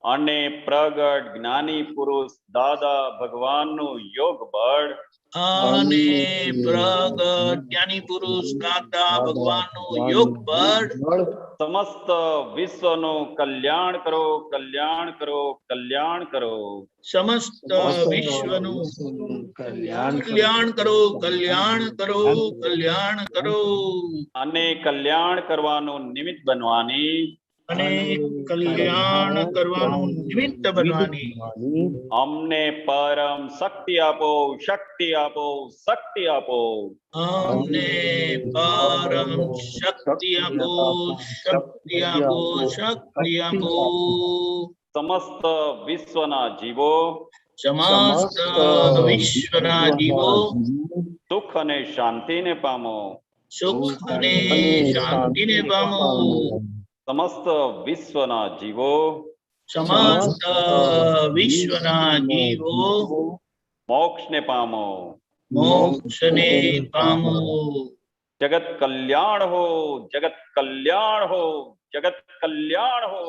અને પ્રગટ જ્ઞાની પુરુષ દાદા ભગવાનનું યોગ બળ, અને પ્રગટ જ્ઞાની પુરુષ દાદા ભગવાનનું યોગ બળ સમસ્ત વિશ્વનું કલ્યાણ કરો, કલ્યાણ કરો, કલ્યાણ કરો, સમસ્ત વિશ્વનું કલ્યાણ કરો, કલ્યાણ કરો, કલ્યાણ કરો. અને કલ્યાણ કરવાનું નિમિત્ત બનવાની, અને કલ્યાણ કરવાનું નિમિત્ત બનવાની અમને પરમ શક્તિ આપો, શક્તિ આપો, શક્તિ આપો. અમને પરમ શક્તિ આપો, શક્તિ આપો, શક્તિ આપો. સમસ્ત વિશ્વના જીવો, સમસ્ત વિશ્વના જીવો સુખ અને શાંતિને પામો, સુખ અને શાંતિને પામો. સમસ્ત વિશ્વના જીવો, સમસ્ત વિશ્વના જીવો મોક્ષને પામો, મોક્ષને પામો. જગત કલ્યાણ હો, જગત કલ્યાણ હો, જગત કલ્યાણ હો,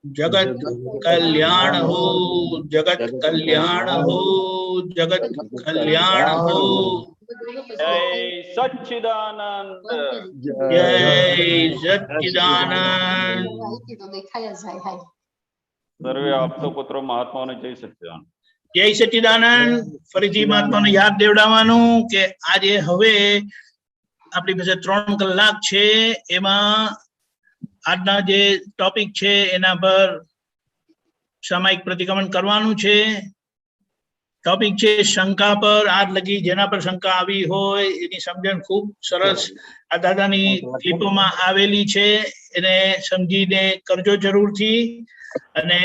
જગત કલ્યાણ હો, જગત કલ્યાણ હો, જગત કલ્યાણ હો. જય સચ્ચિદાનંદ, જય સચ્ચિદાનંદ. સર્વે આપતો પુત્રો મહાત્માઓને જય સચ્ચિદાનંદ. જય સચ્ચિદાનંદ. ફરીથી મહાત્માને યાદ દેવડાવવાનું કે આજે હવે આપણી પાસે 3 કલાક છે, એમાં આજના જે ટોપિક છે એના પર સામાયિક પ્રતિક્રમણ કરવાનું છે. ટોપિક છે શંકા પર. આજ લગી જેના પર શંકા આવી હોય એની સમજણ ખૂબ સરસ આ દાદાની ક્લિપોમાં આવેલી છે, એને સમજીને કરજો જરૂરથી. અને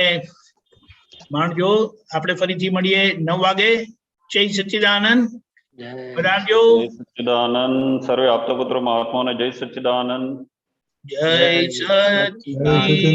માણજો, આપણે ફરીથી મળીએ 9 વાગે. જય સચ્ચિદાનંદ. બધાજો જય સચ્ચિદાનંદ. સર્વે આપતો પુત્રો મહાત્માઓને જય સચ્ચિદાનંદ. જય સચ્ચિદાનંદ.